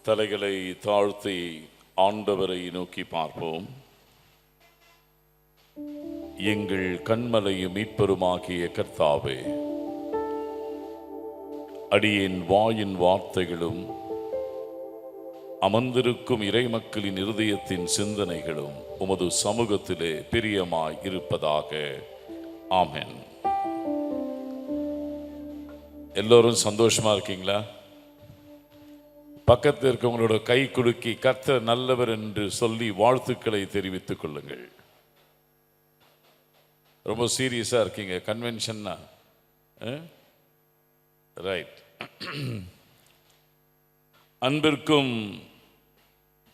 தலைகளை தாழ்த்தி ஆண்டவரை நோக்கி பார்ப்போம். எங்கள் கண்மலையும் மீட்பெருமாகிய கர்த்தாவே, அடியேன் வாயின் வார்த்தைகளும் அமர்ந்திருக்கும் இறைமக்களின் இருதயத்தின் சிந்தனைகளும் உமது சமூகத்திலே பிரியமாய் இருப்பதாக. ஆமென். எல்லோரும் சந்தோஷமா இருக்கீங்களா? பக்கத்தில் இருக்கவங்களோட கை குலுக்கி கர்த்தர் நல்லவர் என்று சொல்லி வாழ்த்துக்களை தெரிவித்துக் கொள்ளுங்கள். ரொம்ப சீரியஸா இருக்கீங்க. கன்வென்ஷன்னா ரைட். அன்பிற்கும்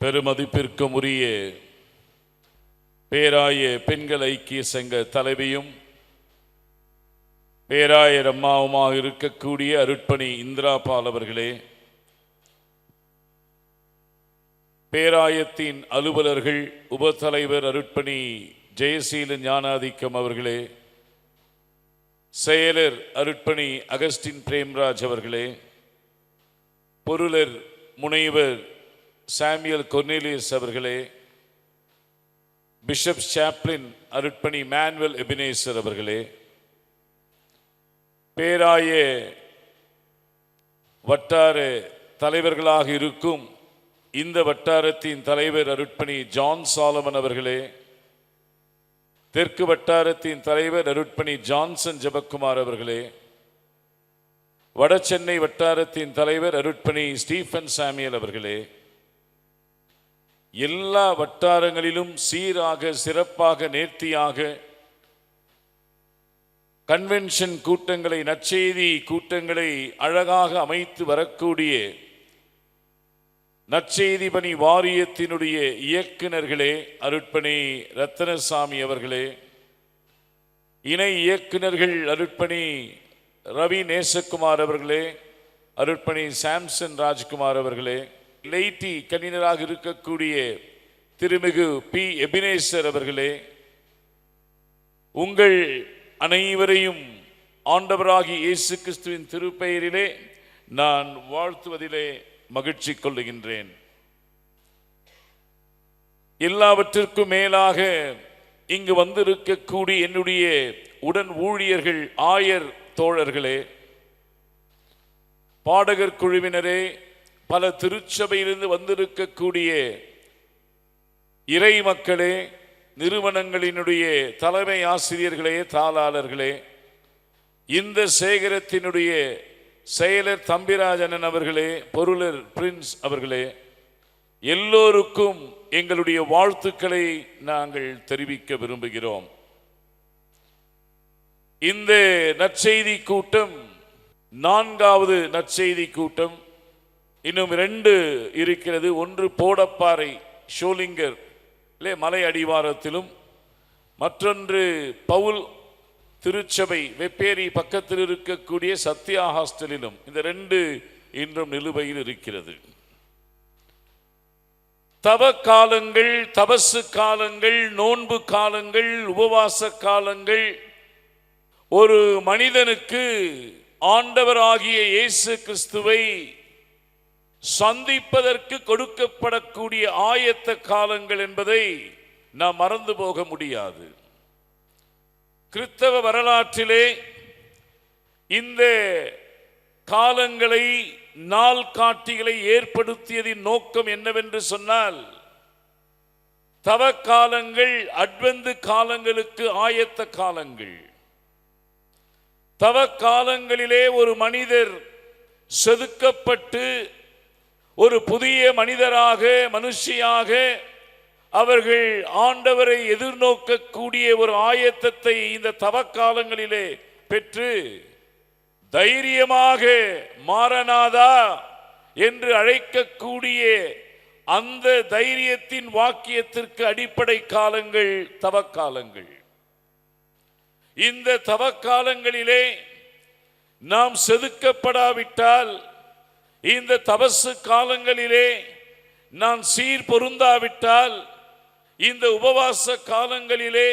பெருமதிப்பிற்கும் உரிய பேராய பெண்கள் ஐக்கிய சங்க தலைவியும் பேராயர் அம்மாவுமாக இருக்கக்கூடிய அருட்பணி இந்திரா பால் அவர்களே, பேராயத்தின் அலுவலர்கள், உபத்தலைவர் அருட்பணி ஜெயசீல ஞானாதிக்கம் அவர்களே, செயலர் அருட்பணி அகஸ்டின் பிரேம்ராஜ் அவர்களே, பொருளர் முனைவர் சாமியல் கொர்னேலியஸ் அவர்களே, பிஷப் சாப்ளின் அருட்பணி மேனுவல் எபினேசர் அவர்களே, பேராய வட்டார தலைவர்களாக இருக்கும் இந்த வட்டாரத்தின் தலைவர் அருட்பணி ஜான் சாலமன் அவர்களே, தெற்கு வட்டாரத்தின் தலைவர் அருட்பணி ஜான்சன் ஜெபக்குமார் அவர்களே, வட சென்னை வட்டாரத்தின் தலைவர் அருட்பணி ஸ்டீஃபன் சாமியல் அவர்களே, எல்லா வட்டாரங்களிலும் சீராக சிறப்பாக நேர்த்தியாக கன்வென்ஷன் கூட்டங்களை, நற்செய்தி கூட்டங்களை அழகாக அமைத்து வரக்கூடிய நற்செய்தி பணி வாரியத்தினுடைய இயக்குநர்களே, அருட்பணி ரத்தனசாமி அவர்களே, இணை இயக்குநர்கள் அருட்பணி ரவி நேசகுமார் அவர்களே, அருட்பணி சாம்சன் ராஜ்குமார் அவர்களே, லைட்டி கணினராக இருக்கக்கூடிய திருமிகு பி எபினேசர் அவர்களே, உங்கள் அனைவரையும் ஆண்டவராகிய இயேசு கிறிஸ்துவின் திருப்பெயரிலே நான் வாழ்த்துவதிலே மகிழ்ச்சி கொள்ளுகின்றேன். எல்லாவற்றிற்கும் மேலாக இங்கு வந்திருக்கக்கூடிய என்னுடைய உடன் ஊழியர்கள், ஆயர் தோழர்களே, பாடகர் குழுவினரே, பல திருச்சபையிலிருந்து வந்திருக்கக்கூடிய இறை மக்களே, நிறுவனங்களினுடைய தலைமை ஆசிரியர்களே, தாளாளர்களே, இந்த சேகரத்தினுடைய செயலர் தம்பிராஜனன் அவர்களே, பொருளர் பிரின்ஸ் அவர்களே, எல்லோருக்கும் எங்களுடைய வாழ்த்துக்களை நாங்கள் தெரிவிக்க விரும்புகிறோம். இந்த நற்செய்தி கூட்டம் 4வது நற்செய்தி கூட்டம். இன்னும் 2 இருக்கிறது. ஒன்று போடப்பாறை ஷோலிங்கர் மலை அடிவாரத்திலும், மற்றொன்று பவுல் திருச்சபை வெப்பேரி பக்கத்தில் இருக்கக்கூடிய சத்யா ஹாஸ்டலிலும். இந்த 2 இன்றும் நிலுவையில் இருக்கிறது. தவ காலங்கள், தபசு காலங்கள், நோன்பு காலங்கள், உபவாச காலங்கள் ஒரு மனிதனுக்கு ஆண்டவராகிய இயேசு கிறிஸ்துவை சந்திப்பதற்கு கொடுக்கப்படக்கூடிய ஆயத்த காலங்கள் என்பதை நாம் மறந்து போக முடியாது. கிறிஸ்தவ வரலாற்றிலே இந்த காலங்களை, நாள் காட்டிகளை ஏற்படுத்தியதின் நோக்கம் என்னவென்று சொன்னால், தவ காலங்கள் அட்வெந்து காலங்களுக்கு ஆயத்த காலங்கள். தவ காலங்களிலே ஒரு மனிதர் செதுக்கப்பட்டு ஒரு புதிய மனிதராக, மனுஷியாக அவர்கள் ஆண்டவரை எதிர்நோக்கக்கூடிய ஒரு ஆயத்தத்தை இந்த தவக்காலங்களிலே பெற்று தைரியமாக மாரநாதா என்று அழைக்கக்கூடிய அந்த தைரியத்தின் வாக்கியத்திற்கு அடிப்படை காலங்கள் தவக்காலங்கள். இந்த தவக்காலங்களிலே நாம் செதுக்கப்படாவிட்டால், இந்த தபசு காலங்களிலே நான் சீர் பொருந்தாவிட்டால், இந்த உபவாச காலங்களிலே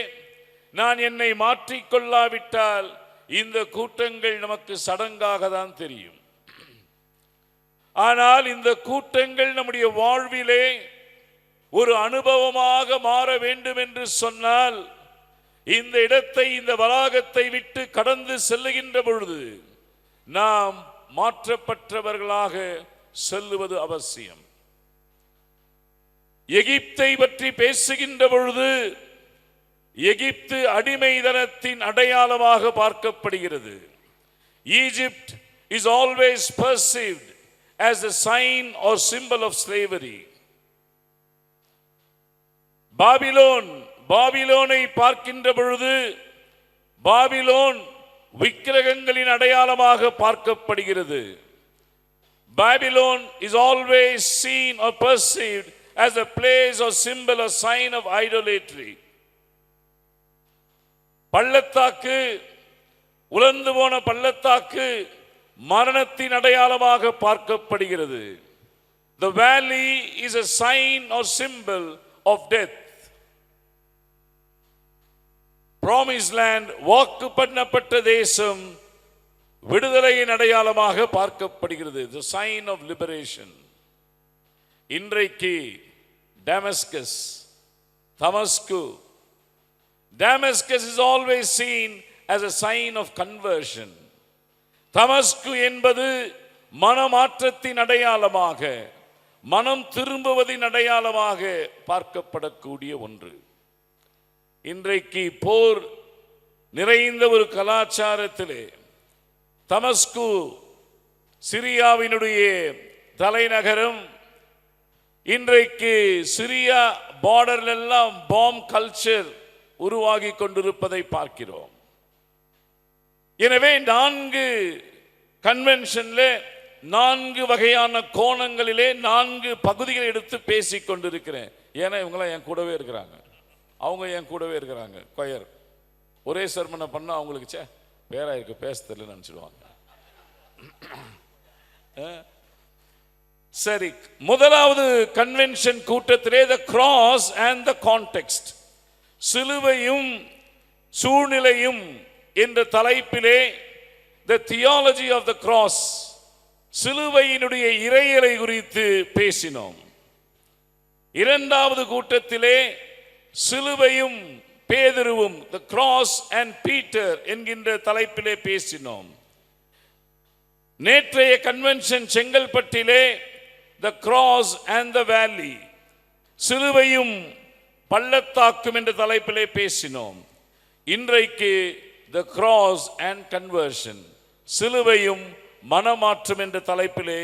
நான் என்னை மாற்றிக்கொள்ளாவிட்டால் இந்த கூட்டங்கள் நமக்கு சடங்காக தான் தெரியும். ஆனால் இந்த கூட்டங்கள் நம்முடைய வாழ்விலே ஒரு அனுபவமாக மாற வேண்டும் என்று சொன்னால் இந்த இடத்தை, இந்த வளாகத்தை விட்டு கடந்து செல்லுகின்ற பொழுது நாம் மாற்றப்பட்டவர்களாக செல்லுவது அவசியம். எகிப்தை பற்றி பேசுகின்ற பொழுது எகிப்து அடிமைதனத்தின் அடையாளமாக பார்க்கப்படுகிறது. Egypt is always perceived as a sign or symbol of slavery. பாபிலோனை பார்க்கின்ற பொழுது பாபிலோன் விக்கிரகங்களின் அடையாளமாக பார்க்கப்படுகிறது. Babylon is always seen or perceived as a place or symbol or sign of idolatry. பள்ளத்தாக்கு, உலர்ந்து போன பள்ளத்தாக்கு மரணத்தின் அடையாளமாக பார்க்கப்படுகிறது. The valley is a sign or symbol of death. Promised land, வாக்கு பண்ணப்பட்ட தேசம் விடுதலையின் அடையாளமாக பார்க்கப்படுகிறது. The sign of liberation. இன்றைக்கு Damascus is always seen as a sign of conversion. தமஸ்கு என்பது மனமாற்றத்தின் அடையாளமாக, மனம் திரும்புவதின் அடையாளமாக பார்க்கப்படக்கூடிய ஒன்று. இன்றைக்கு போர் நிறைந்த ஒரு கலாச்சாரத்திலே தமஸ்கு சிரியாவினுடைய தலைநகரம். இன்றைக்கு சிரியா பார்டர்ல எல்லாம் பாம் கல்ச்சர் உருவாகி கொண்டிருப்பதை பார்க்கிறோம். எனவே 4 கன்வென்ஷன்ல 4 வகையான கோணங்களிலே 4 பகுதிகளை எடுத்து பேசிக் கொண்டிருக்கிறேன். ஏன்னா இவங்களாம் என் கூடவே இருக்கிறாங்க, அவங்க என் கூடவே இருக்கிறாங்க. கொயர் ஒரே சர்மனை பண்ண அவங்களுக்கு பேரா இருக்கு, பேச தெரியல நினைச்சிடுவாங்க. சரி, முதலாவது கன்வென்ஷன் கூட்டத்திலே the cross and the context, சிலுவையும் சூழ்நிலையும் என்ற தலைப்பிலே the theology of the cross, சிலுவையினுடைய இறையலை குறித்து பேசினோம். இரண்டாவது கூட்டத்திலே சிலுவையும் பேதுருவும் the cross and Peter என்கின்ற தலைப்பிலே பேசினோம். நேற்றைய கன்வென்ஷன் செங்கல்பட்டிலே the cross and the valley, சிலுவையும் பள்ளத்தாக்கும் என்ற தலைப்பிலே பேசினோம். இன்றைக்கு the cross and conversion, சிலுவையும் மனமாற்றம் என்ற தலைப்பிலே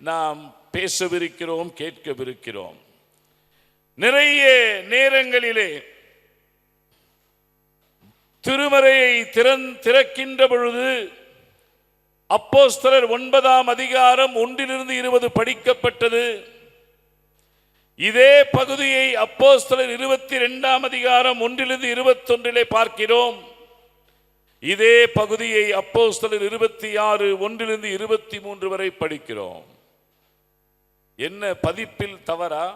நாம் பேசவிருக்கிறோம், கேட்கவிருக்கிறோம். நிறைய நேரங்களிலே திருமறையை திறக்கின்ற பொழுது அப்போஸ்தலர் 9ஆம் அதிகாரம் 1-20 படிக்கப்பட்டது. இதே பகுதியை அப்போஸ்தலர் 22ஆம் அதிகாரம் 1-21 பார்க்கிறோம். இதே பகுதியை அப்போஸ்தலர் 26 1-23 வரை படிக்கிறோம். என்ன பதிப்பில் தவறா?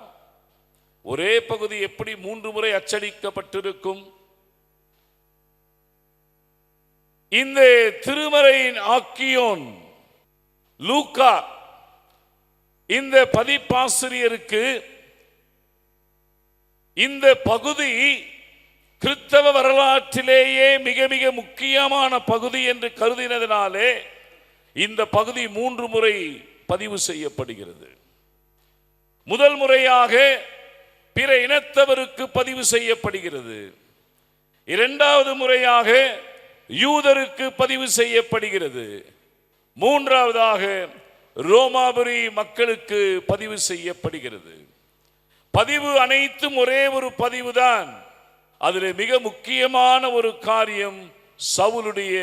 ஒரே பகுதி எப்படி 3 முறை அச்சடிக்கப்பட்டிருக்கும்? இந்த திருமறையின் ஆக்கியோன் லூக்கா இந்த பதிப்பாசிரியருக்கு இந்த பகுதி கிறிஸ்தவ வரலாற்றிலேயே மிக மிக முக்கியமான பகுதி என்று கருதினதினாலே இந்த பகுதி 3 முறை பதிவு செய்யப்படுகிறது. முதல் முறையாக பிற இனத்தவருக்கு பதிவு செய்யப்படுகிறது. இரண்டாவது முறையாக யூதருக்கு பதிவு செய்யப்படுகிறது. மூன்றாவதாக ரோமாபுரி மக்களுக்கு பதிவு செய்யப்படுகிறது. பதிவு அனைத்தும் ஒரே ஒரு பதிவுதான். அதில் மிக முக்கியமான ஒரு காரியம் சவுலுடைய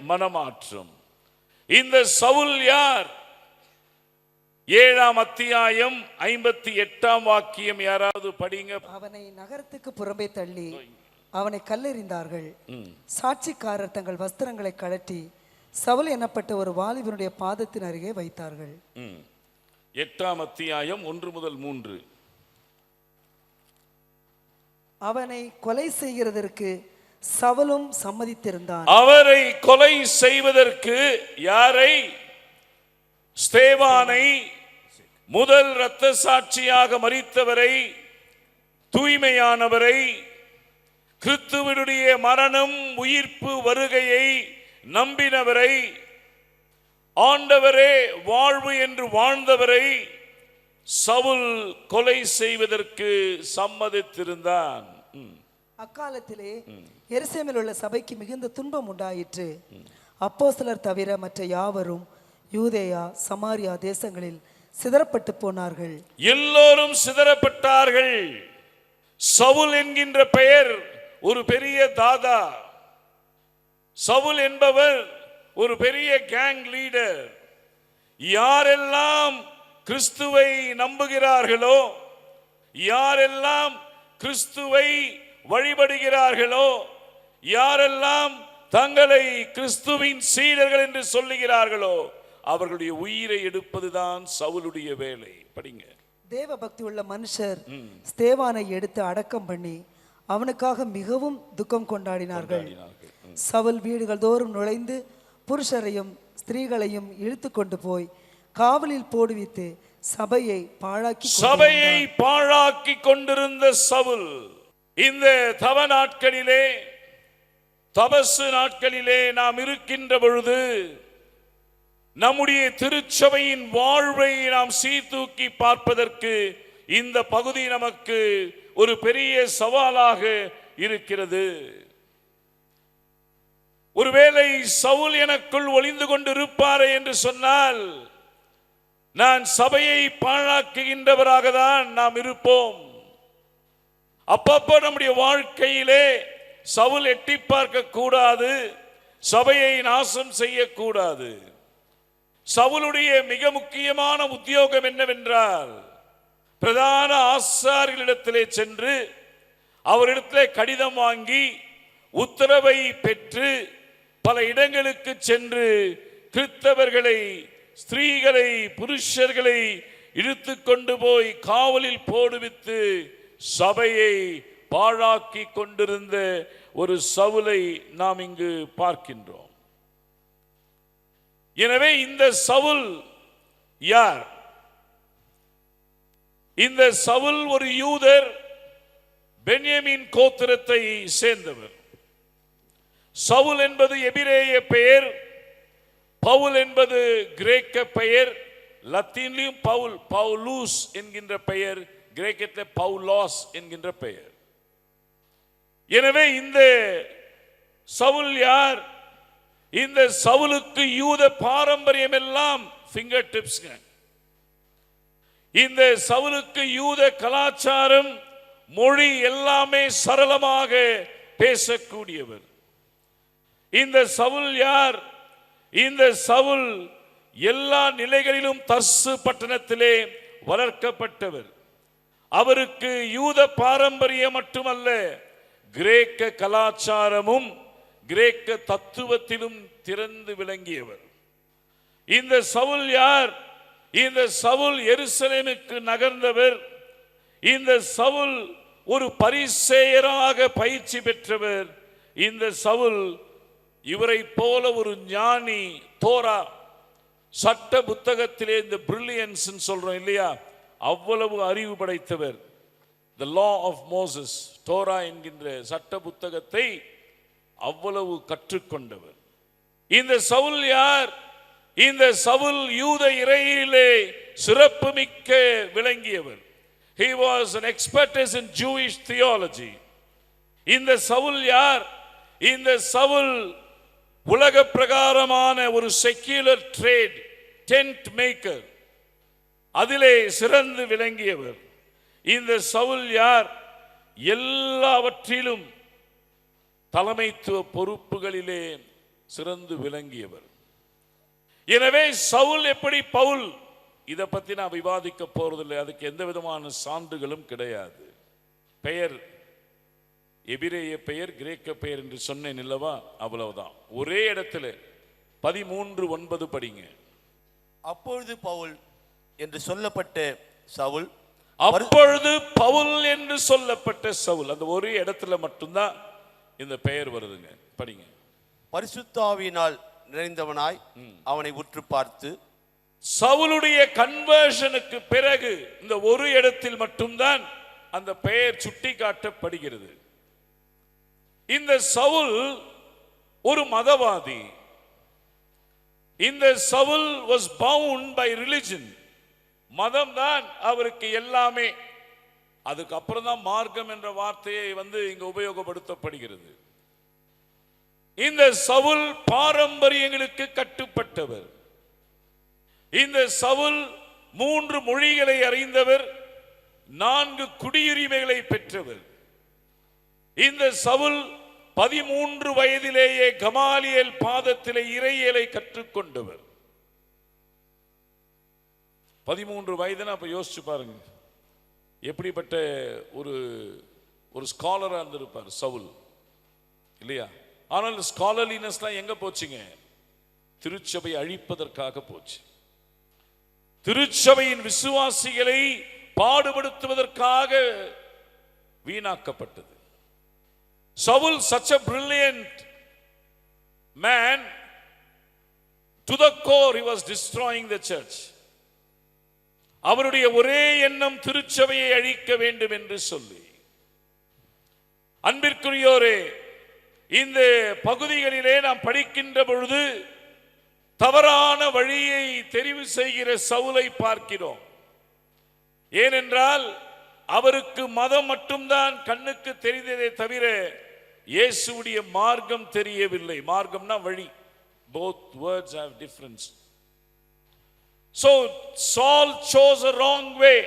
மனமாற்றம். இந்த சவுல் யார்? 7ஆம் அத்தியாயம் 58ஆம் வாக்கியம் யாராவது படிங்க. அவனை நகரத்துக்கு புறம்பே தள்ளி அவனை கல்லெறிந்தார்கள். சாட்சிக்காரர் தங்கள் வஸ்திரங்களை கழற்றி சவுல் எனப்பட்ட ஒரு வாலிபனுடைய பாதத்தின் அருகே வைத்தார்கள். 8ஆம் அத்தியாயம் 1-3. அவனை கொலை செய்கிறதற்கு சவுலும் சம்மதித்திருந்தான். அவரை கொலை செய்வதற்கு யாரை? ஸ்தேவானை முதல் இரத்த சாட்சியாக மரித்தவரை, தூய்மையானவரை, கிறிஸ்துவினுடைய மரணம் உயிர்ப்பு வருகையை நம்பினவரை, ஆண்டவரே வாழ்வு என்று வாழ்ந்தவரை சவுல் கொலை செய்வதற்கு சம்மதித்திருந்தான். அக்காலத்திலே எருசலேமில் உள்ள சபைக்கு மிகுந்த துன்பம் உண்டாயிற்று. அப்போஸ்தலர் தவிர மற்ற யாவரும் யூதேயா சமாரியா தேசங்களில் சிதறப்பட்டு போனார்கள். எல்லோரும் சிதறப்பட்டார்கள். சவுல் என்கின்ற பெயர் ஒரு பெரிய தாதா. சவுல் என்பவர் ஒரு பெரிய கேங் லீடர். யாரெல்லாம் கிறிஸ்துவை நம்புகிறார்களோ, யாரெல்லாம் கிறிஸ்துவை வழிபடுகிறார்களோ, யாரெல்லாம் தங்களை கிறிஸ்துவின் சீடர்கள் என்று சொல்லுகிறார்களோ அவர்களுடைய உயிரை எடுப்பதுதான் சவுலுடைய வேலை. படிங்க. தேவ பக்தி உள்ள மனுஷர் ஸ்தேவானை எடுத்து அடக்கம் பண்ணி அவனுக்காக மிகவும் துக்கம் கொண்டாடினார்கள். சவுல் வீடுகள் தோறும் நுழைந்து புருஷரையும் ஸ்திரீகளையும் இழுத்து கொண்டு போய் காவலில் போடுவித்து சபையை பாழாக்கி கொண்டிருந்த சவுல் இந்த தவ நாட்களிலே, தபசு நாட்களிலே நாம் இருக்கின்ற பொழுது நம்முடைய திருச்சபையின் வாழ்வை நாம் சீர்தூக்கி பார்ப்பதற்கு இந்த பகுதி நமக்கு ஒரு பெரிய சவாலாக இருக்கிறது. ஒருவேளை சவுல் எனக்குள் ஒளிந்து கொண்டிருப்பாரே என்று சொன்னால் நான் சபையை பாழாக்குகின்றவராக தான் நாம் இருப்போம். அப்பப்போ நம்முடைய வாழ்க்கையிலே சவுல் எட்டி பார்க்க கூடாது, சபையை நாசம் செய்யக்கூடாது. சவுலுடைய மிக முக்கியமான உத்தியோகம் என்னவென்றால், பிரதான ஆசாரியர்களிடத்திலே சென்று அவரிடத்திலே கடிதம் வாங்கி உத்தரவை பெற்று பல இடங்களுக்கு சென்று கிறிஸ்தவர்களை, ஸ்திரீகளை, புருஷர்களை இழுத்து கொண்டு போய் காவலில் போடுவித்து சபையை பாழாக்கி கொண்டிருந்த ஒரு சவுலை நாம் இங்கு பார்க்கின்றோம். எனவே இந்த சவுல் யார்? இந்த சவுல் ஒரு யூதர், பென்யமீன் கோத்திரத்தை சேர்ந்தவர். சவுல் என்பது எபிரேய பெயர், பவுல் என்பது கிரேக்க பெயர். லத்தீனிலும் பவுல், பவுலூஸ் என்கின்ற பெயர், கிரேக்கத்தில் பவுலாஸ் என்கின்ற பெயர். எனவே இந்த சவுல் யார்? இந்த சவுலுக்கு யூத பாரம்பரியம் எல்லாம் ஃபிங்கர் டிப்ஸ். இந்த சவுலுக்கு யூத கலாச்சாரம், மொழி எல்லாமே சரளமாக பேசக்கூடியவர். இந்த சவுல் யார்? இந்த சவுல் எல்லா நிலைகளிலும் தர்சு பட்டணத்திலே வளர்க்கப்பட்டவர். அவருக்கு யூத பாரம்பரியம் மட்டுமல்ல, கிரேக்க கலாச்சாரமும் கிரேக்க தத்துவத்திலும் திறந்து விளங்கியவர். இந்த சவுல் யார்? இந்த சவுல் எருசலேமுக்கு நகர்ந்தவர். இந்த சவுல் ஒரு பரிசேயராக பயிற்சி பெற்றவர். இந்த சவுல் இவரை போல ஒரு ஞானி, தோரா சட்ட புத்தகத்திலே இந்த பிரில்லியன்ஸ் சொல்றோம் இல்லையா, அவ்வளவு அறிவு படைத்தவர். The law of Moses, Torah என்கின்ற சட்ட புத்தகத்தை அவ்வளவு கற்றுக்கொண்டவர். இந்த சவுல் யார்? இந்த சவுல் யூத இறையிலே சிறப்பு மிக்க விளங்கியவர். He was an expert in Jewish theology. இந்த சவுல் யார்? இந்த சவுல் உலக பிரகாரமான ஒரு செக்யூலர் ட்ரேட், டென்ட் மேக்கர், அதிலே சிறந்து விளங்கியவர். இந்த சவுல் யார்? எல்லாவற்றிலும் தலைமைத்துவ பொறுப்புகளிலே சிறந்து விளங்கியவர். எனவே சவுல் எப்படி பவுல், இதை பத்தி நான் விவாதிக்க போறதில்லை. அதுக்கு எந்த விதமான சான்றுகளும் கிடையாது. பெயர் எபிரேய பெயர், கிரேக்க பெயர் என்று சொன்னேன் இல்லவா, அவ்வளவுதான். ஒரே இடத்துல 13:9 படிங்க. அப்பொழுது பவுல் என்று சொல்லப்பட்ட சவுல், அப்பொழுது பவுல் என்று சொல்லப்பட்ட சவுல், அந்த ஒரே இடத்துல மட்டும்தான் இந்த பெயர் வருதுங்க. படிங்க. பரிசுத்த ஆவியினால் நிறைந்தவனாய் அவனை உற்று பார்த்து, சவுலுடைய கன்வர்ஷனுக்கு பிறகு இந்த ஒரு இடத்தில் மட்டும்தான் அந்த பெயர் சுட்டி காட்டப்படுகிறது. இந்த சவுல் ஒரு மதவாதி. இந்த Saul was bound by religion. மதம் தான் அவருக்கு எல்லாமே. அதுக்கப்புறம் தான் மார்க்கம் என்ற வார்த்தையை இங்க உபயோகப்படுத்தப்படுகிறது. இந்த சவுல் பாரம்பரியங்களுக்கு கட்டுப்பட்டவர். இந்த சவுல் 3 மொழிகளை அறிந்தவர், 4 குடியுரிமைகளை பெற்றவர். இந்த சவுல் 13 வயதிலேயே கமாலியேல் பாதத்திலே இறையியலை கற்றுக்கொண்டவர். 13 வயதுனா அப்ப யோசிச்சு பாருங்க, எப்படிப்பட்ட ஒரு ஸ்காலரா இருந்திருப்பார் சவுல், இல்லையா? ஆனால் ஸ்காலர்லினஸ்லாம் எங்க போச்சுங்க? திருச்சபை அழிப்பதற்காக போச்சு. திருச்சபையின் விசுவாசிகளை பாடுபடுத்துவதற்காக வீணாக்கப்பட்டது. Saul, such a brilliant man, to the core he was destroying the church. அவருடைய ஒரே எண்ணம் திருச்சபையை அழிக்க வேண்டும் என்று சொல்லி. அன்பிற்குரியோரே, இந்த பகுதிகளிலே நாம் படிக்கின்ற பொழுது தவறான வழியை தெரிவு செய்கிற சவுலை பார்க்கிறோம். ஏனென்றால் அவருக்கு மதம் மட்டும்தான் கண்ணுக்கு தெரிந்ததே தவிர இயேசுவுடைய மார்க்கம் தெரியவில்லை. மார்க்கம்னா வழி. Both words have difference. So Saul chose a wrong way.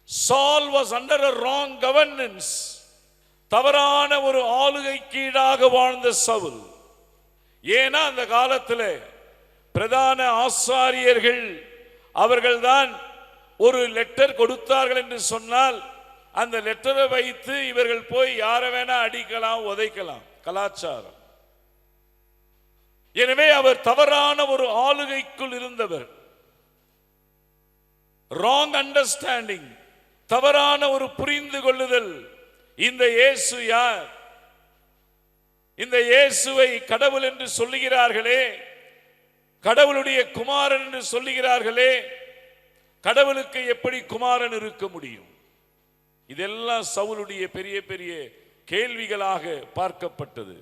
Saul was under a wrong governance. தவறான ஒரு ஆளுகை கீழாக வாழ்ந்த சவுல். ஏன்னா அந்த காலத்தில் பிரதான ஆசாரியர்கள் அவர்கள்தான் ஒரு லெட்டர் கொடுத்தார்கள் என்று சொன்னால் அந்த லெட்டரை வைத்து இவர்கள் போய் யாரை வேணா அடிக்கலாம், உதைக்கலாம். கலாச்சாரம். எனவே அவர் தவறான ஒரு ஆளுகைக்குள் இருந்தவர். ராங் அண்டர்ஸ்டாண்டிங், தவறான ஒரு புரிந்து கொள்ளுதல். இந்த இயேசு யார்? இந்த இயேசுவை கடவுள் என்று சொல்லுகிறார்களே, கடவுளுடைய குமாரன் என்று சொல்லுகிறார்களே, கடவுளுக்கு எப்படி குமாரன் இருக்க முடியும்? இதெல்லாம் சவுலுடைய பெரிய பெரிய கேள்விகளாக பார்க்கப்பட்டது.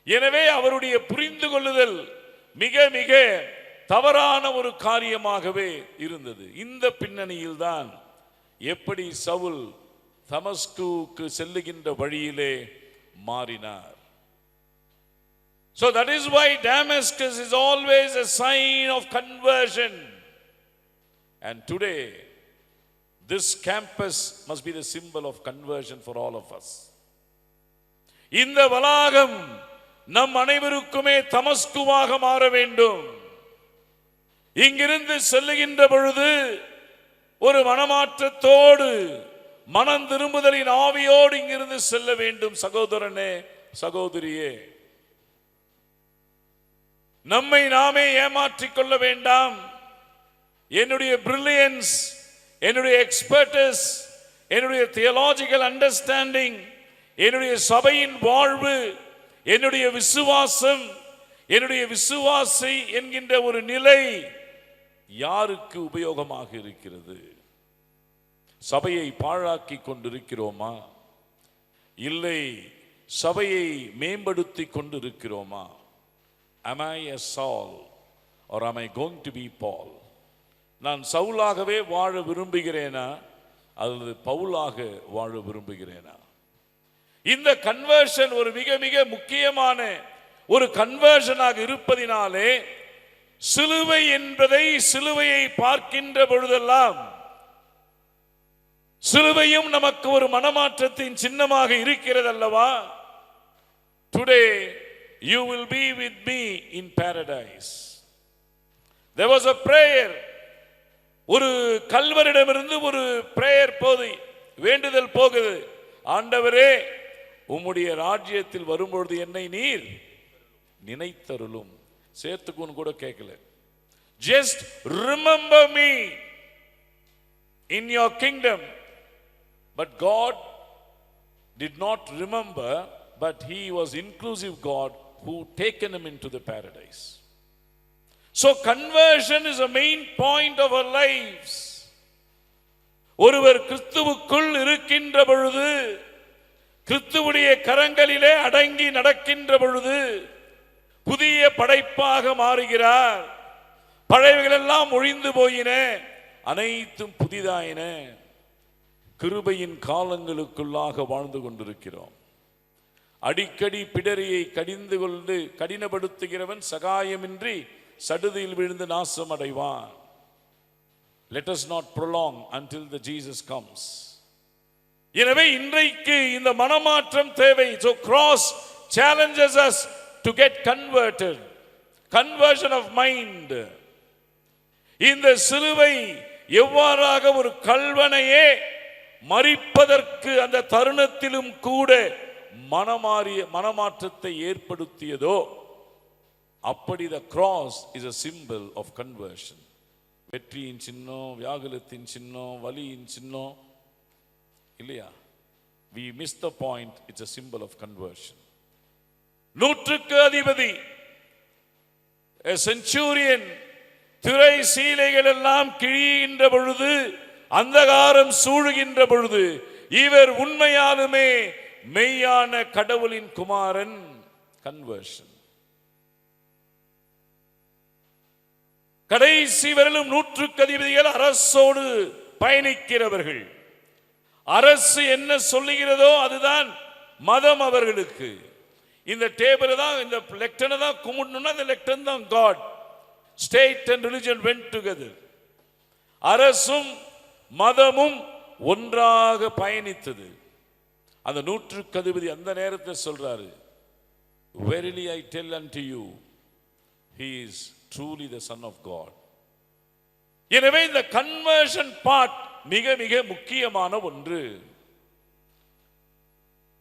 எனவே அவருடைய புரிந்து கொள்ளுதல் மிக மிக தவறான ஒரு காரியமாகவே இருந்தது. இந்த பின்னணியில் தான் எப்படி சவுல் தமஸ்குக்கு செல்லுகின்ற வழியிலே மாறினார். So that is why Damascus is always a sign of conversion. And today this campus must be the symbol of conversion for all of us. இந்த வளாகம் நம் அனைவருக்குமே தமஸ்குவாக மாற வேண்டும். இங்கிருந்து செல்லுகின்ற பொழுது ஒரு மனமாற்றத்தோடு, மனம் திரும்புதலின் ஆவியோடு இங்கிருந்து செல்ல வேண்டும். சகோதரனே, சகோதரியே, நம்மை நாமே ஏமாற்றிக் கொள்ள வேண்டாம். என்னுடைய பிரில்லியன்ஸ், என்னுடைய எக்ஸ்பர்டஸ், என்னுடைய தியோலாஜிக்கல் அண்டர்ஸ்டாண்டிங், என்னுடைய சபையின் வாழ்வு, என்னுடைய விசுவாசம், என்னுடைய விசுவாசி என்கின்ற ஒரு நிலை யாருக்கு உபயோகமாக இருக்கிறது? சபையை பாழாக்கி கொண்டிருக்கிறோமா? இல்லை சபையை மேம்படுத்தி கொண்டிருக்கிறோமா? Am I a Saul or am I going to be Paul? நான் சவுலாகவே வாழ விரும்புகிறேனா அல்லது பவுலாக வாழ விரும்புகிறேனா? இந்த கன்வர்ஷன் ஒரு மிக மிக முக்கியமான ஒரு கன்வர்ஷனாக இருப்பதினாலே சிலுவை என்பதை, சிலுவையை பார்க்கின்ற பொழுதெல்லாம் சிலுவையும் நமக்கு ஒரு மனமாற்றத்தின் சின்னமாக இருக்கிறது அல்லவா? Today you will be with me in paradise. There was a prayer. ஒரு கல்வரிடமிருந்து ஒரு பிரேயர் வேண்டுதல் போகுது. ஆண்டவரே, உம்முடைய ராஜ்யத்தில் வரும்பொழுது என்னை நீர் நினைத்தருளும். சேர்த்துக்குன்னு கூட கேட்கல. Just remember me in your kingdom. But God did not remember, but he was inclusive God who taken him into the paradise. So conversion is a main point of our lives. ஒருவர் கிறிஸ்துவுக்குள் இருக்கின்ற பொழுது, கிறிஸ்துவுடைய கரங்களிலே அடங்கி நடக்கின்ற பொழுது புதிய படைப்பாக மாறுகிறார். பழையவைகள் எல்லாம் ஒழிந்து போயின, அனைத்தும் புதிதாயின. கிருபையின் காலங்களுக்குள்ளாக வாழ்ந்து கொண்டிருக்கிறோம். அடிக்கடி பிடரியை கடிந்து கொண்டு கடினப்படுத்துகிறவன் சகாயமின்றி சடுதியில் விழுந்து நாசம் அடைவான். Let us not prolong until the Jesus comes. எனவே இன்றைக்கு இந்த மனமாற்றம் தேவை. So cross challenges us to get converted. Conversion of mind. இந்த சிலுவை எவ்வாறாக ஒரு கல்வனையே மரிப்பதற்கு அந்த தருணத்திலும் கூட மனமாற்றத்தை ஏற்படுத்தியதோ, அப்படி the cross is a symbol of conversion. வெற்றியின் சின்னம், வியாகுலத்தின் சின்னம், வலியின் சின்னம் இல்லையா? We miss the point. It's a symbol of conversion. நூற்றுக்கு அதிபதி, a centurion, திரை சீலைகள் எல்லாம் கிழிகின்ற பொழுது, அந்தகாரம் சூழுகின்ற பொழுது, இவர் உண்மையாலுமே மெய்யான கடவுளின் குமாரன். கன்வர்ஷன். கடைசி வரையிலும் நூற்றுக்கு அதிபதிகள் அரசோடு பயணிக்கிறவர்கள். அரசு என்ன சொல்லுகிறதோ அதுதான் மதம் அவர்களுக்கு. இந்த டேபிள் தான், இந்த லெக்டனை தான் கும்பிடணும்னா இந்த லெக்டன் தான் God. State and religion went together. அரசும் மதமும் ஒன்றாக பயணித்தது. அந்த நூற்றுக்கு அதிபதி அந்த நேரத்தில் சொல்றாரு, Verily I tell unto you, he is truly the Son of God. எனவே இந்த கன்வர்ஷன் பார்ட் மிக மிக முக்கியமான ஒன்று.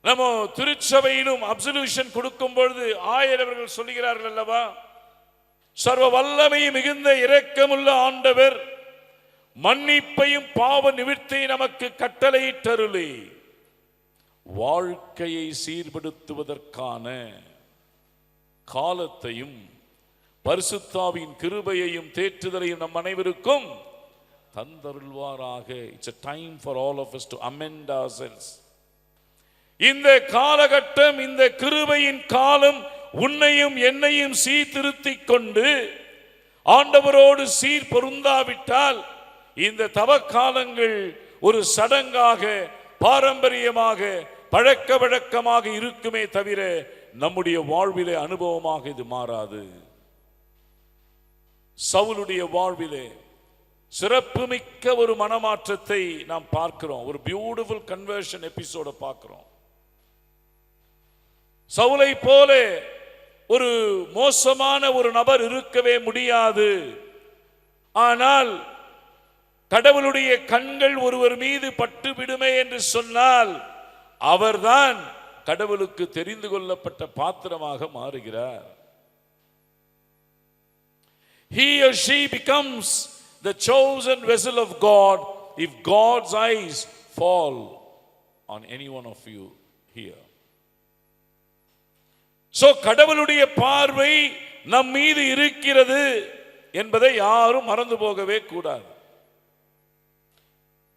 நம்ம திருச்சபையிலும் அப்சல்யூஷன் கொடுக்கும் பொழுது ஆயரவர்கள் சொல்லுகிறார்கள் அல்லவா, சர்வ வல்லமை மிகுந்த இரக்கமுள்ள ஆண்டவர் மன்னிப்பையும் பாவ நிவிர்த்தியை நமக்கு கட்டளையிட்டருளி வாழ்க்கையை சீர்படுத்துவதற்கான காலத்தையும் பரிசுத்தாவின் கிருபையையும் தேற்றுதலையும் நம் அனைவருக்கும் தந்தருள்வாராக. It's a time for all of us to amend ourselves. இந்த காலகட்டம், இந்த கிருபையின் காலம் உன்னையும் என்னையும் சீர்திருத்திக் கொண்டு ஆண்டவரோடு சீர் பொருந்தாவிட்டால் இந்த தவக்காலங்கள் ஒரு சடங்காக, பாரம்பரியமாக, பழக்க வழக்கமாக இருக்குமே தவிர நம்முடைய வாழ்விலே அனுபவமாக இது மாறாது. சவுலுடைய வாழ்விலே சிறப்புமிக்க ஒரு மனமாற்றத்தை நாம் பார்க்கிறோம். ஒரு பியூட்டிஃபுல் கன்வர்ஷன் எபிசோட பார்க்கிறோம். சவுலை போல ஒரு மோசமான ஒரு நபர் இருக்கவே முடியாது. ஆனால் கடவுளுடைய கண்கள் ஒருவர் மீது பட்டு விடுமே என்று சொன்னால் அவர்தான் கடவுளுக்கு தெரிந்து கொள்ளப்பட்ட பாத்திரமாக மாறுகிறார். He or she becomes the chosen vessel of God if God's eyes fall on any one of you here. So கடவுளுடைய பார்வை நம் மீது இருக்கிறது என்பதை யாரும் மறந்து போகவே கூடாது.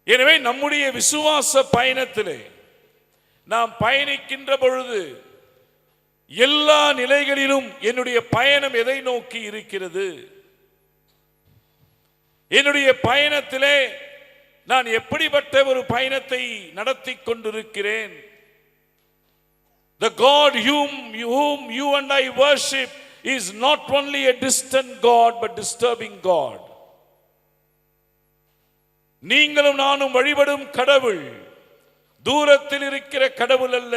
எனவே நம்முடைய விசுவாச பயணத்திலே நாம் பயணிக்கின்ற பொழுது எல்லா நிலைகளிலும் என்னுடைய பயணம் எதை நோக்கி இருக்கிறது, என்னுடைய பயணத்திலே நான் எப்படிப்பட்ட ஒரு பயணத்தை நடத்தி கொண்டிருக்கிறேன். The God whom you and I worship is not only a distant God but disturbing God. நீங்களும் நானும் வழிபடும் கடவுள் தூரத்தில் இருக்கிற கடவுள் அல்ல,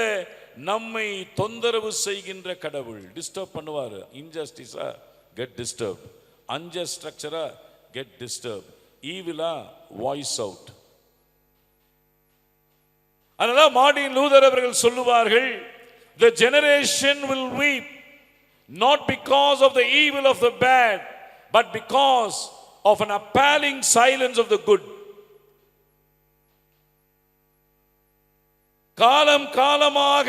நம்மை தொந்தரவு செய்கின்ற கடவுள். டிஸ்டர்ப் பண்ணுவார். இன்ஜஸ்டிஸா கெட் டிஸ்டர்ப், அன்ஜஸ்ட் ஸ்ட்ரக்சரா கெட் டிஸ்டர்ப், ஈவிலா வாய்ஸ் அவுட். அதனால மார்ட்டின் லூதர் அவர்கள் சொல்லுவார்கள், the generation will weep not because of the evil of the bad but because of an appalling silence of the good. காலம் காலமாக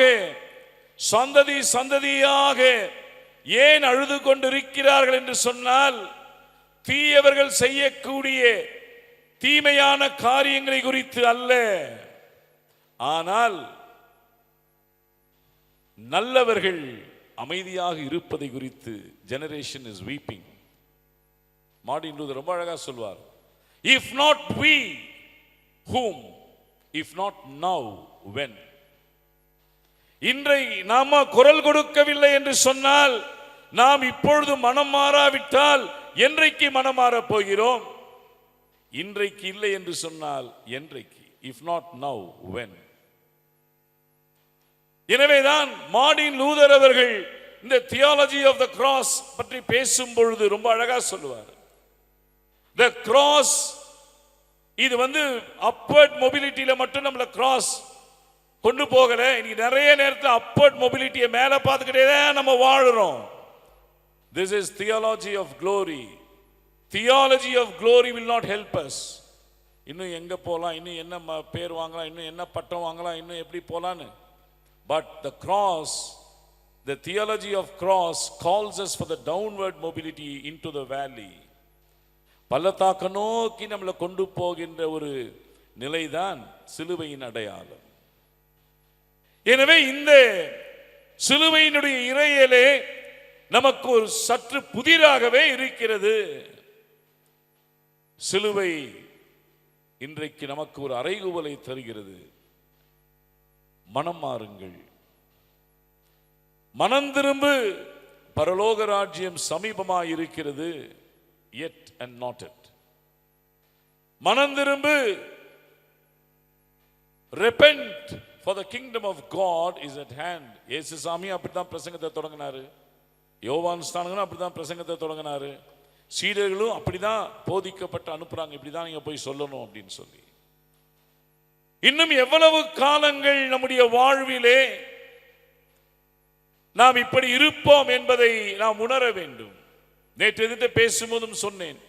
சந்ததி சந்ததியாக ஏன் அழுது கொண்டிருக்கிறார்கள் என்று சொன்னால் தீயவர்கள் செய்யக்கூடிய தீமையான காரியங்களை குறித்து அல்ல, ஆனால் நல்லவர்கள் அமைதியாக இருப்பதை குறித்து. Generation is weeping. Martin Luther ரொம்ப அழகா சொல்வார், if not we whom, if not now when. இன்றை நாம குரல் கொடுக்கவில்லை என்று சொன்னால், நாம் இப்பொழுது மனம் மாறாவிட்டால் என்றைக்கு மனம் மாறப் போகிறோம்? இன்றைக்கு இல்லை என்று சொன்னால் என்றைக்கு? If not now when. எனவேதான் மார்ட்டின் லூதர் அவர்கள் இந்த தியாலஜி ஆஃப் த கிராஸ் பற்றி பேசும் பொழுது ரொம்ப அழகா சொல்லுவார். த கிராஸ் இது அப்வர்ட் மொபிலிட்டியில மட்டும் நம்மள கிராஸ் கொண்டு போகல. இன்னைக்கு நிறைய நேரத்தில் அப்வர்ட் மொபிலிட்டியை மேல பார்த்துக்கிட்டே தான் நம்ம வாழுறோம். This is theology of glory. Theology of glory will not help us. இன்னும் எங்க போலாம், இன்னும் என்ன பேர் வாங்கலாம், இன்னும் என்ன பட்டம் வாங்கலாம், இன்னும் எப்படி போலான்னு. But the cross, the theology of cross calls us for the downward mobility into the valley. பள்ளத்தாக்க நோக்கி நம்மளை கொண்டு போகின்ற ஒரு நிலைதான் சிலுவையின் அடையாளம். எனவே இந்த சிலுவையினுடைய இறையிலே நமக்கு ஒரு சற்று புதிராகவே இருக்கிறது. சிலுவை இன்றைக்கு நமக்கு ஒரு அறைகூவலை தருகிறது. மனம் மாறுங்கள், மனம் திரும்பு, பரலோக ராஜ்யம் சமீபமாய் இருக்கிறது. yet and not yet. மனம் திரும்பு, repent for the kingdom of God is at hand. இயேசு சாமி அப்படிதான் பிரசங்கத்தை தொடங்கினாரு. யோவான் ஸ்நானகனும் அப்படிதான் பிரசங்கத்தை தொடங்கினாரு. சீடர்களும் அப்படிதான் போதிக்கப்பட்டு அனுப்புறாங்க, இப்படிதான் நீங்க போய் சொல்லணும் அப்படின்னு சொல்லி. இன்னும் எவ்வளவு காலங்கள் நம்முடைய வாழ்விலே நாம் இப்படி இருப்போம் என்பதை நாம் உணர வேண்டும். நேற்று எதிர்த்து பேசும்போதும் சொன்னேன்,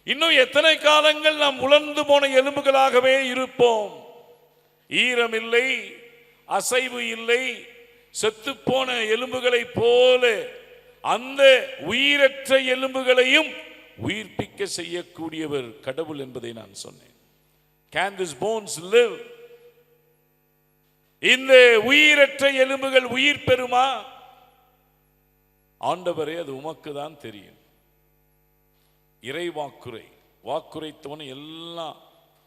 இன்னும் எத்தனை காலங்கள் நாம் உலர்ந்து போன எலும்புகளாகவே இருப்போம். ஈரம் இல்லை, அசைவு இல்லை, செத்துப்போன எலும்புகளை போல அந்த உயிரற்ற எலும்புகளையும் உயிர்ப்பிக்க செய்யக்கூடியவர் கடவுள் என்பதை நான் சொன்னேன். Can these bones live? இந்த உயிரற்ற எலும்புகள் உயிர் பெறுமா? ஆண்டவரே, அது உமக்கு தான் தெரியும். இறை வாக்குரைத்தவன எல்லாம்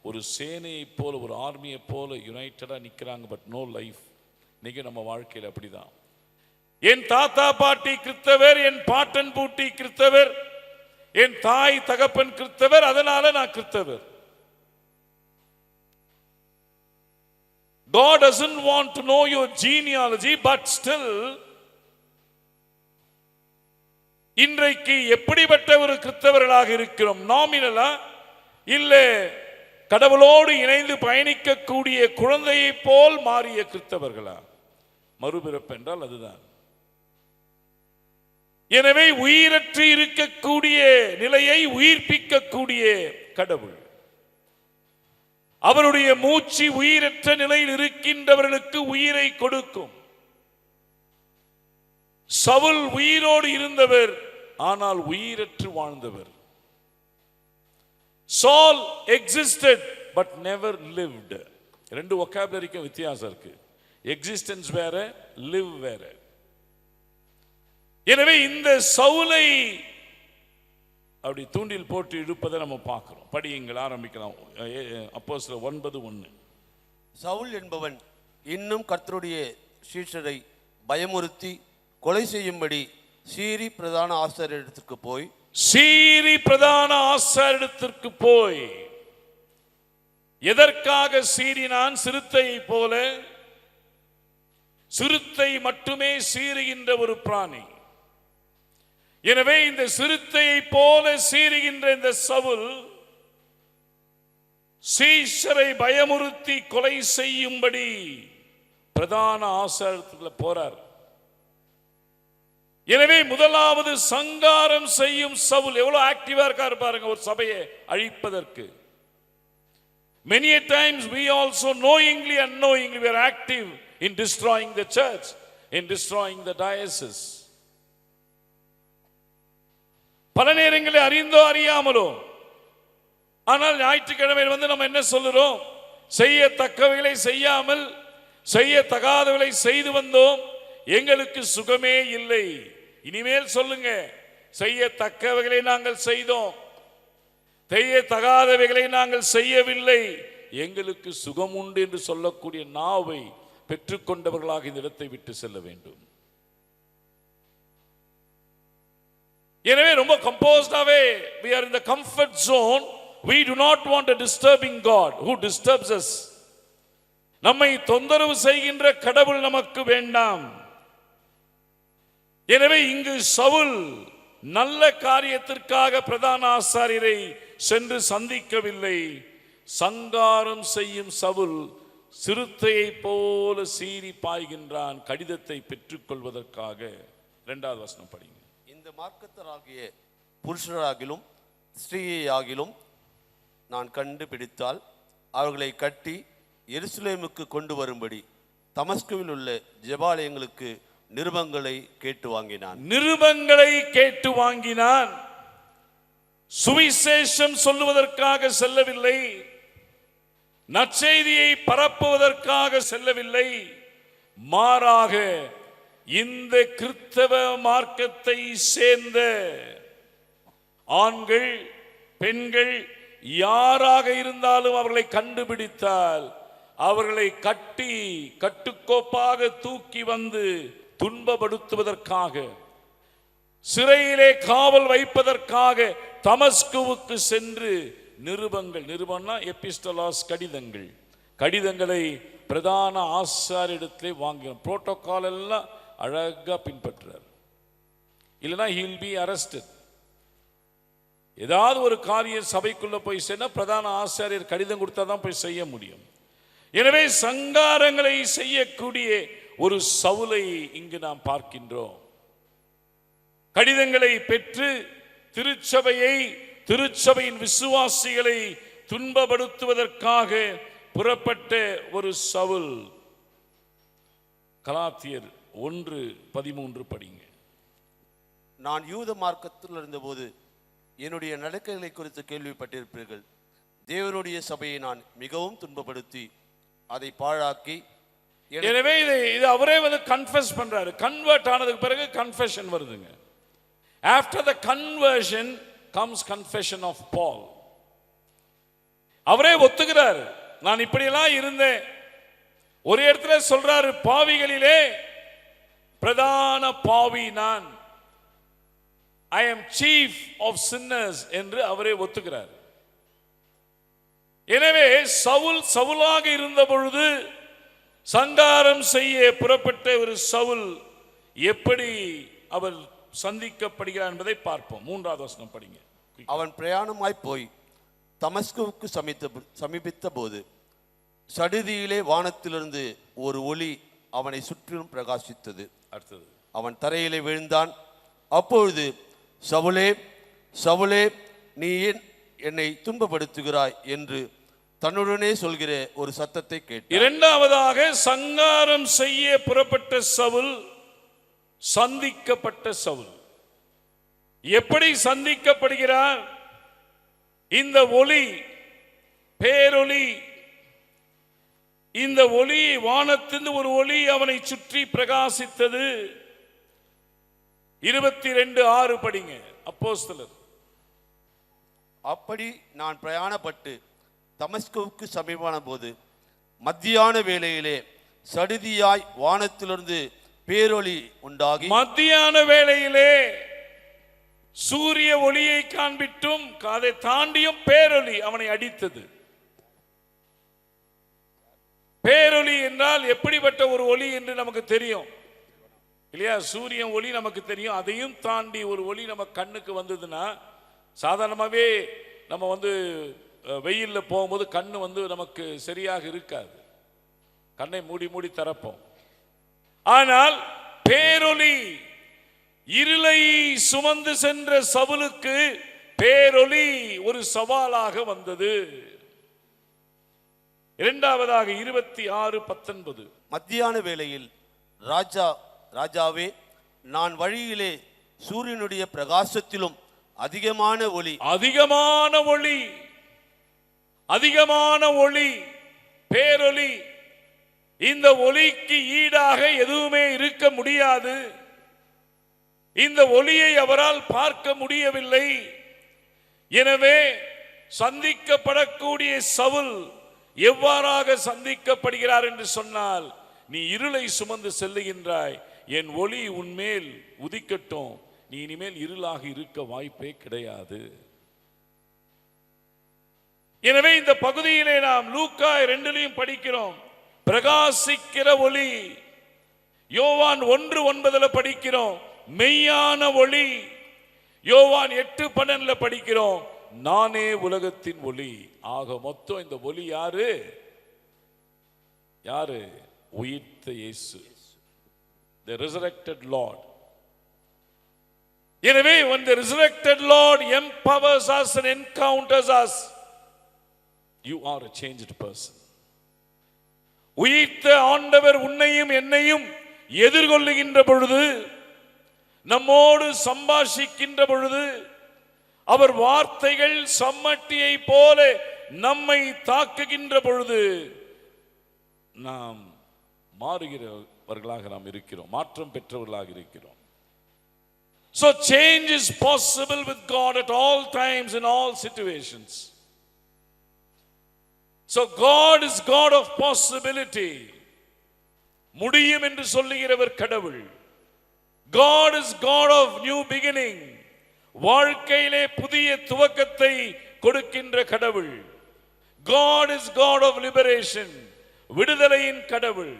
ஒரு சேனையை போல, ஒரு ஆர்மியை போல யுனைட்டடா நிக்கிறாங்க. But no life. இன்னைக்கு நம்ம வாழ்க்கையில் அப்படிதான். என் தாத்தா பாட்டி கிறிஸ்தவர், என் பாட்டன் பூட்டி கிறிஸ்தவர், என் தாய் தகப்பன் கிறிஸ்தவர், அதனால நான் கிறிஸ்தவர். God doesn't want to know your genealogy, but still இன்றைக்கு எப்படிப்பட்ட ஒரு கிறிஸ்தவர்களாக இருக்கிறோம்? நாமினலா இல்ல கடவுளோடு இணைந்து பயணிக்கக்கூடிய குழந்தையை போல் மாறிய கிறிஸ்தவர்களா? மறுபிறப்பு என்றால் அதுதான். எனவே உயிரற்று இருக்கக்கூடிய நிலையை உயிர்ப்பிக்கக்கூடிய கடவுள், அவருடைய மூச்சு உயிரற்ற நிலையில் இருக்கின்றவர்களுக்கு உயிரை கொடுக்கும். சவுல் உயிரோடு இருந்தவர், ஆனால் உயிரற்று வாழ்ந்தவர். Saul existed but never lived. ரெண்டு வொக்காபுலரிக்கும் வித்தியாசம் இருக்கு. எக்ஸிஸ்டன்ஸ் வேற, லிவ் வேற. எனவே இந்த சவுலை அப்படி தூண்டில் போட்டு இழுப்பதை நம்ம பார்க்கிறோம். படியுங்கள், ஆரம்பிக்கலாம். அப்போஸ்தலர் 9:1. சவுல் என்பவன் இன்னும் கர்த்தருடைய சீஷரை பயமுறுத்தி கொலை செய்யும்படி சீரி பிரதான ஆசாரியரிடத்திற்கு போய் எதற்காக சீறினான்? சிறுத்தையை போல. சிறுத்தை மட்டுமே சீறுகின்ற ஒரு பிராணி. எனவே இந்த சிறுத்தையை போல சீறுகின்ற இந்த சவுல் சீஷரை பயமுறுத்தி கொலை செய்யும்படி பிரதான ஆசாரியத்தில் போறார். எனவே முதலாவது சங்காரம் செய்யும் சவுல் எவ்வளவு ஆக்டிவா இருக்காரு பாருங்க ஒரு சபையை அழிப்பதற்கு. Many a times we also knowingly and unknowingly we are active in destroying the church, in destroying the diocese. பல நேரங்களில் அறிந்தோ அறியாமலோ. ஆனால் ஞாயிற்றுக்கிழமை நம்ம என்ன சொல்லுறோம்? செய்யத்தக்கவைகளை செய்யாமல் செய்யத்தகாதவைகளை செய்து வந்தோம், எங்களுக்கு சுகமே இல்லை. இனிமேல் சொல்லுங்க, செய்யத்தக்கவைகளை நாங்கள் செய்தோம், செய்யத்தகாதவைகளை நாங்கள் செய்யவில்லை, எங்களுக்கு சுகம் உண்டு என்று சொல்லக்கூடிய நாவை பெற்றுக்கொண்டவர்களாக இந்த இடத்தை விட்டு செல்ல வேண்டும். எனவே ரொம்ப கம்போஸ்டாவே we are in the comfort zone. We do not want a disturbing God who disturbs us. நம்மை தொந்தரவு செய்கின்ற கடவுள் நமக்கு வேண்டாம். எனவே இங்கு சவுல் நல்ல காரியத்திற்காக பிரதான ஆசாரியரை சென்று சந்திக்கவில்லை. சங்காரம் செய்யும் சவுல் சிறுத்தையை போல சீறி பாய்கின்றான் கடிதத்தை பெற்றுக் கொள்வதற்காக. 2வது வசனம் படிங்க. இந்த மார்க்கத்தராகிய புருஷராகிலும் ஸ்திரீயாகிலும் நான் கண்டுபிடித்தால் அவர்களை கட்டி எருசலேமுக்கு கொண்டு வரும்படி தமஸ்குவில் உள்ள ஜெபாலயங்களுக்கு நிருபங்களை கேட்டு வாங்கினான். சுவிசேஷம் சொல்லுவதற்காக செல்லவில்லை, நற்செய்தியை பரப்புவதற்காக செல்லவில்லை. மாறாக இந்த கிறிஸ்தவ மார்க்கத்தை சேர்ந்த ஆண்கள் பெண்கள் யாராக இருந்தாலும் அவர்களை கண்டுபிடித்தால் அவர்களை கட்டி கட்டுக்கோப்பாக தூக்கி வந்து துன்பப்படுத்துவதற்காக, சிறையிலே காவல் வைப்பதற்காக தமஸ்குவுக்கு சென்று நிருபம்னா எபிஸ்டலாஸ் கடிதங்களை பிரதான ஆசாரியரிடத்திலே வாங்கினார். புரோட்டோகால் எல்லாம் அழகா பின்பற்றார். இல்லைன்னா he will be arrested. ஏதாவது ஒரு காரியம் சபைக்குள்ள போய் சென்னா பிரதான ஆசாரியர் கடிதம் கொடுத்தா தான் போய் செய்ய முடியும். எனவே சங்காரங்களை செய்யக்கூடிய ஒரு சவுலை இங்கு நாம் பார்க்கின்றோம். கடிதங்களை பெற்று திருச்சபையின் விசுவாசிகளை துன்பப்படுத்துவதற்காக புறப்பட்ட ஒரு சவுல். கலாத்தியர் 1:13 படிங்க. நான் யூத மார்க்கத்தில் இருந்தபோது என்னுடைய நடக்கைகளை குறித்து கேள்விப்பட்டிருப்பீர்கள். தேவனுடைய சபையை நான் மிகவும் துன்பப்படுத்தி அதை பாழாக்கி. எனவே இது அவரே கன்ஃபெஸ் பண்றாரு. கன்வெர்ட் ஆனதுக்கு பிறகு கன்ஃபெஷன் வருதுங்க. After the conversion comes confession of Paul. அவரே ஒத்துக்கிறார், நான் இப்படியெல்லாம் இருந்தேன். ஒரு இடத்துல சொல்றாரு, பாவிகளிலே பிரதான பாவி நான், I am chief of sinners என்று அவரே ஒத்துக்கிறார். எனவே சவுலாக இருந்த பொழுது சங்காரம் செய்ய புறப்பட்ட ஒரு சவுல் எப்படி அவர் சந்திக்கப்படுகிறார் என்பதை பார்ப்போம். 3வது வசனம் படிங்க. அவன் பிரயாணமாய் போய் தமஸ்குவுக்கு சமீபித்த போது சடுதியிலே வானத்திலிருந்து ஒரு ஒளி அவனை சுற்றிலும் பிரகாசித்தது. அடுத்தது, அவன் தரையிலே விழுந்தான். அப்பொழுது சவுலே சவுலே, நீ ஏன் என்னை துன்பப்படுத்துகிறாய் என்று தன்னுடனே சொல்கிற ஒரு சத்தத்தை கேட்டான். 2வதாக சங்காரம் செய்ய புறப்பட்ட சவுல் சந்திக்கப்பட்ட சவுல். எப்படி சந்திக்கப்படுகிறார்? இந்த ஒளி, பேரொளி, இந்த ஒளி, வானத்திலிருந்து ஒரு ஒளி அவனை சுற்றி பிரகாசித்தது. 22:6 படிங்க. அப்போஸ்தலர். அப்படி நான் பிரயாணப்பட்டு தமஸ்குவுக்கு சமீபமான போது மத்தியான வேளையிலே சடுதியாய் வானத்திலிருந்து பேரொளி உண்டாகி. மத்தியான வேளையிலே சூரிய ஒளியை காண்பிட்டும் அதை தாண்டியும் பேரொளி அவனை அடித்தது. பேரொளி என்றால் எப்படிப்பட்ட ஒரு ஒளி என்று நமக்கு தெரியும் இல்லையா? சூரியன் ஒளி நமக்கு தெரியும். அதையும் தாண்டி ஒரு ஒளி நம்ம கண்ணுக்கு வந்ததுன்னா, சாதாரணமாகவே நம்ம வெயிலில் போகும்போது கண்ணு நமக்கு சரியாக இருக்காது, கண்ணை மூடி மூடி திறப்போம். ஆனால் பேரொளி, இருளை சுமந்து சென்ற சவுலுக்கு பேரொளி ஒரு சவாலாக வந்தது. 2வதாக 26:19 மத்தியான வேளையில் ராஜாவே, நான் வழியிலே சூரியனுடைய பிரகாசத்திலும் அதிகமான ஒளி, அதிகமான ஒளி, அதிகமான ஒளி, பேரொளி. இந்த ஒளிக்கு ஈடாக எதுவுமே இருக்க முடியாது. இந்த ஒளியை அவரால் பார்க்க முடியவில்லை. எனவே சந்திக்கப்படக்கூடிய சவுல் எவ்வாறாக சந்திக்கப்படுகிறார் என்று சொன்னால், நீ இருளை சுமந்து செல்லுகின்றாய், என் ஒளி உன்மேல் உதிக்கட்டும், நீ இனிமேல் இருளாக இருக்க வாய்ப்பே கிடையாது. எனவே இந்த பகுதியிலே நாம் லூக்கா 2 படிக்கிறோம், பிரகாசிக்கிற ஒளி. யோவான் 1:9 படிக்கிறோம், மெய்யான ஒளி. யோவான் 8:12 படிக்கிறோம், நானே உலகத்தின் ஒளி. ஆக மொத்தம் இந்த ஒளி யாரு? யாரு? உயிர்த்த இயேசு, the resurrected Lord. எனவே when the resurrected Lord empowers us and encounters us, you are a changed person. உயிர்த்த ஆண்டவர் உன்னையும் என்னையும் எதிர்கொள்ளுகின்ற பொழுது, நம்மோடு சம்பாஷிக்கின்ற பொழுது, அவர் வார்த்தைகள் சம்மட்டியை போல நம்மை தாக்குகின்ற பொழுது நாம் மாறுகிறவர்களாக நாம் இருக்கிறோம், மாற்றம் பெற்றவர்களாக இருக்கிறோம். So change is possible with God at all times, in all situations. So God is God of possibility. முடியும் என்று சொல்லுகிறவர் கடவுள். God is God of new beginning. வாழ்க்கையிலே புதிய துவக்கத்தை கொடுக்கின்ற கடவுள். God is God of liberation. விடுதலையின் கடவுள்.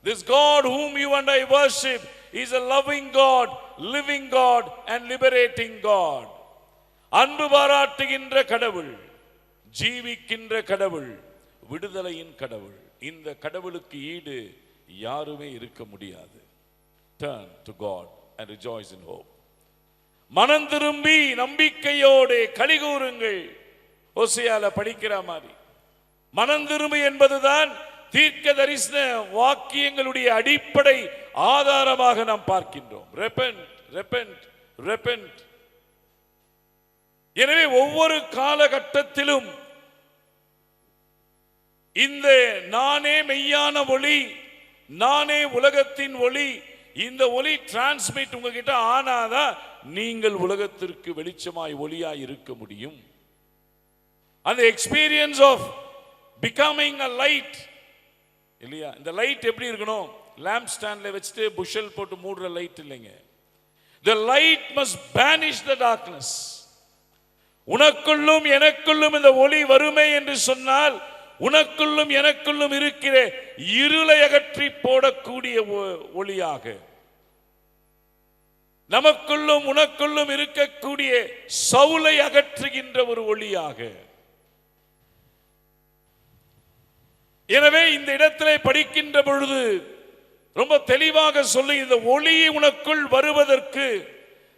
This God whom you and I worship is a loving God, living God and liberating God. அன்பு பாராட்டுகின்ற கடவுள், ஜீவிக்கின்ற கடவுள், விடுதலையின் கடவுள். இந்த கடவுளுக்கு ஈடு யாருமே இருக்க முடியாது. Turn to God and rejoice in hope. மனம் திரும்பி நம்பிக்கையோடு கலிகூருங்கள். ஓசியால படிக்கிற மாதிரி மனம் திரும்பி என்பதுதான் தீர்க்க தரிசன வாக்கியங்களுடைய அடிப்படை ஆதாரமாக நாம் பார்க்கின்றோம். repent, repent, repent. எனவே ஒவ்வொரு காலகட்டத்திலும் இந்த நானே மெய்யான ஒளி, நானே உலகத்தின் ஒளி, இந்த ஒளி டிரான்ஸ்மிட் உங்ககிட்ட ஆனாதான் நீங்கள் உலகத்திற்கு வெளிச்சமாய் ஒளியாய் இருக்க முடியும். அந்த experience of becoming a light இல்லையா? இந்த லைட் எப்படி இருக்கணும்? லேம்ப் ஸ்டாண்ட்ல வச்சுட்டு புஷல் போட்டு மூடுற லைட் இல்லைங்க. The light must banish the darkness. உனக்குள்ளும் எனக்குள்ளும் இந்த ஒளி வருமே என்று சொன்னால், உனக்குள்ளும் எனக்குள்ளும் இருக்கிற இருளை அகற்றி போடக்கூடிய ஒளியாக, நமக்குள்ளும் உனக்குள்ளும் இருக்கக்கூடிய சவுலை அகற்றுகின்ற ஒரு ஒளியாக. எனவே இந்த இடத்திலே படிக்கின்ற பொழுது ரொம்ப தெளிவாக சொல்லி, இந்த ஒளி உனக்குள் வருவதற்கு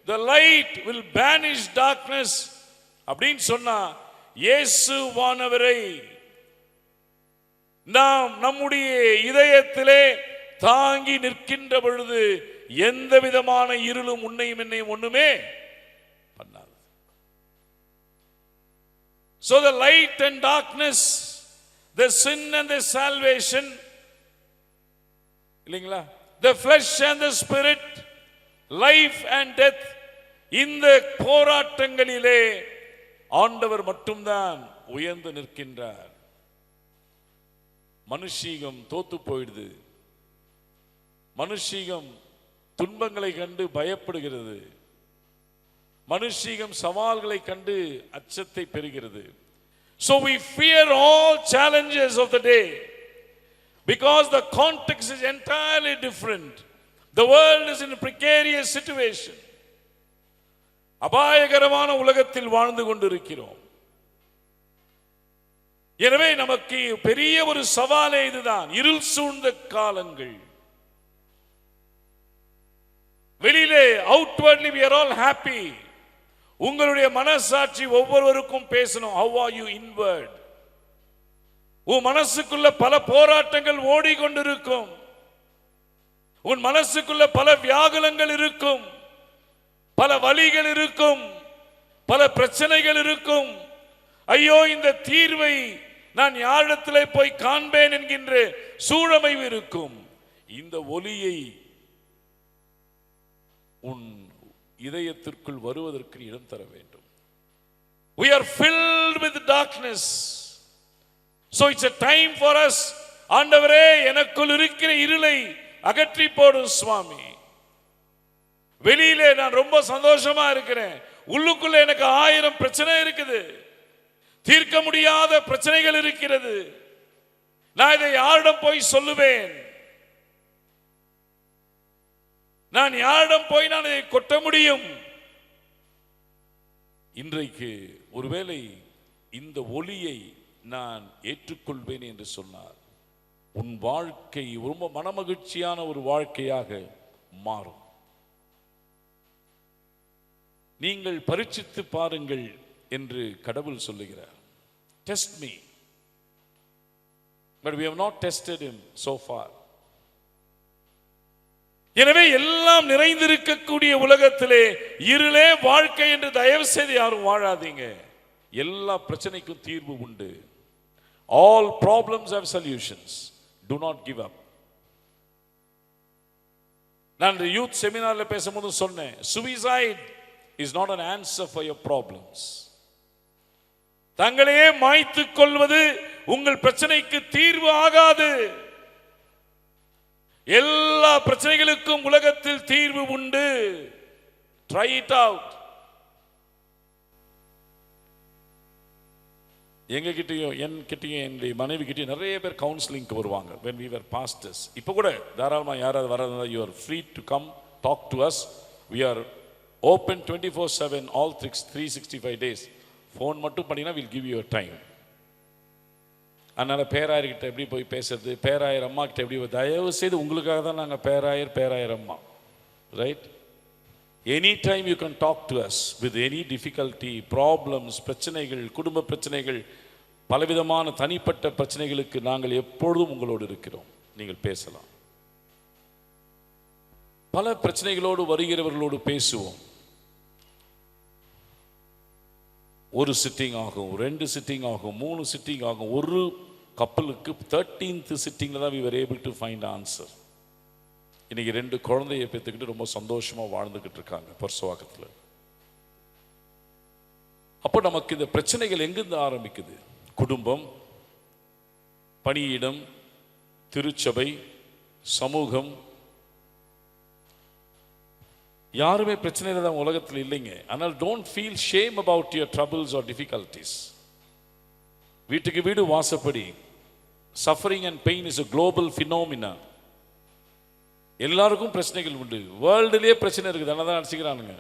the light will banish darkness அப்படின்னு சொன்னா, இயேசுவானவரை நாம் நம்முடைய இதயத்திலே தாங்கி நிற்கின்ற பொழுது எந்த விதமான இருளும் உன்னையும் என்னையும் ஒண்ணுமே பண்ணாது. So the light and darkness, the sin and the salvation, இல்லைங்களா, the flesh and the spirit, life and death, இந்த போராட்டங்களிலே ஆண்டவர் மட்டும்தான் உயர்ந்து நிற்கின்றார். மனுஷீகம் தோத்து போயிடுது. மனுஷீகம் துன்பங்களை கண்டு பயப்படுகிறது. மனுஷீகம் சவால்களை கண்டு அச்சத்தை பெறுகிறது. So we fear all challenges of the day because the context is entirely different. The world is in a precarious situation. அபாயகரமான உலகத்தில் வாழ்ந்து கொண்டிருக்கிறோம். எனவே நமக்கு பெரிய ஒரு சவாலே இதுதான். இருள் சூழ்ந்த காலங்கள். வெளியிலே outwardly we are all happy. உங்களுடைய மனசாட்சி ஒவ்வொருவருக்கும் பேசணும். How are you inward? உன் மனசுக்குள்ள பல போராட்டங்கள் ஓடிக்கொண்டிருக்கும். உன் மனசுக்குள்ள பல வியாகுலங்கள் இருக்கும், பல வலிகள் இருக்கும். பல பிரச்சனைகள் இருக்கும். ஐயோ, இந்த தீர்வை நான் யாரிடத்திலே போய் காண்பேன் என்கின்ற சூழமைவு இருக்கும். இந்த ஒலியை உன் இதயத்திற்குள் வருவதற்கு இடம் தர வேண்டும். We are filled with darkness. So it's a time for us. ஆண்டவரே, எனக்குள் இருக்கிற இருளை அகற்றி போடும் சுவாமி. வெளியிலே நான் ரொம்ப சந்தோஷமா இருக்கிறேன், உள்ளுக்குள்ள எனக்கு 1000 பிரச்சனை இருக்குது, தீர்க்க முடியாத பிரச்சனைகள் இருக்கிறது. நான் இதை யாரிடம் போய் சொல்லுவேன்? நான் யாரிடம் போய் நான் இதை கொட்ட முடியும்? இன்றைக்கு ஒருவேளை இந்த ஒளியை நான் ஏற்றுக்கொள்வேன் என்று சொன்னார், உன் வாழ்க்கை ரொம்ப மனமகிழ்ச்சியான ஒரு வாழ்க்கையாக மாறும். நீங்கள் பரீட்சித்து பாருங்கள் என்று கடவுள் சொல்லுகிறார். Test me, but we have not tested him so far. எனவே எல்லாம் நிறைந்திருக்கக்கூடிய உலகத்திலே இருளே வாழ்க்கை என்று தயவு செய்து யாரும் வாழாதீங்க. எல்லா பிரச்சனைக்கும் தீர்வு உண்டு. All problems have solutions. Do not give up. நான் யூத் செமினார்ல பேசும்போது சொன்னேன், suicide is not an answer for your problems. தங்களையே மாய்த்துக் கொள்வது உங்கள் பிரச்சனைக்கு தீர்வு ஆகாது. எல்லா பிரச்சனைகளுக்கும் உலகத்தில் தீர்வு உண்டு. Try it out. எங்க கிட்டயும் என் கிட்டயும் என்னுடைய மனைவி கிட்டயும் நிறைய பேர் கவுன்சிலிங்க்கு வருவாங்க. when we were pastors. இப்போ கூட தாராளமா யாராவது வரதா, you are free to come talk to us. We are open 24/7 all 365 days. Phone மட்டும் பண்ணினா we'll give you a time. அதனால பேராயர்கிட்ட எப்படி போய் பேசுறது, பேராயர் அம்மா கிட்ட எப்படி, தயவு செய்து உங்களுக்காக தான் நாங்கள் பேராயர் அம்மா, right? Any time you can talk to us with any difficulty, problems, பிரச்சனைகள், குடும்ப பிரச்சனைகள், பலவிதமான தனிப்பட்ட பிரச்சனைகளுக்கு நாங்கள் எப்பொழுதும் உங்களோடு இருக்கிறோம். நீங்கள் பேசலாம். பல பிரச்சனைகளோடு வருகிறவர்களோடு பேசுவோம். ஒரு சிட்டிங் ஆகும், 2 சிட்டிங் ஆகும், 3 சிட்டிங் ஆகும். ஒரு கப்பலுக்கு 13th சிட்டிங்கில் தான் we were able to find answer. இன்னைக்கு 2 குழந்தையை பெற்றுக்கிட்டு ரொம்ப சந்தோஷமா வாழ்ந்துகிட்டு இருக்காங்க பர்சுவாக்கத்தில். அப்போ நமக்கு இந்த பிரச்சனைகள் எங்கிருந்து ஆரம்பிக்குது? குடும்பம், பணியிடம், திருச்சபை, சமூகம். யாருமே பிரச்சனையில தான் உலகத்தில் இல்லைங்க. ஆனால் don't feel shame about your troubles or difficulties. வீட்டுக்கு வீடு வாசப்படி. Suffering and pain is a global phenomena. எல்லாருக்கும் பிரச்சனைகள் உண்டு. வேர்ல்டுலயே பிரச்சனை இருக்குது, அதனால தான் அடிச்சுக்கிறானுங்க.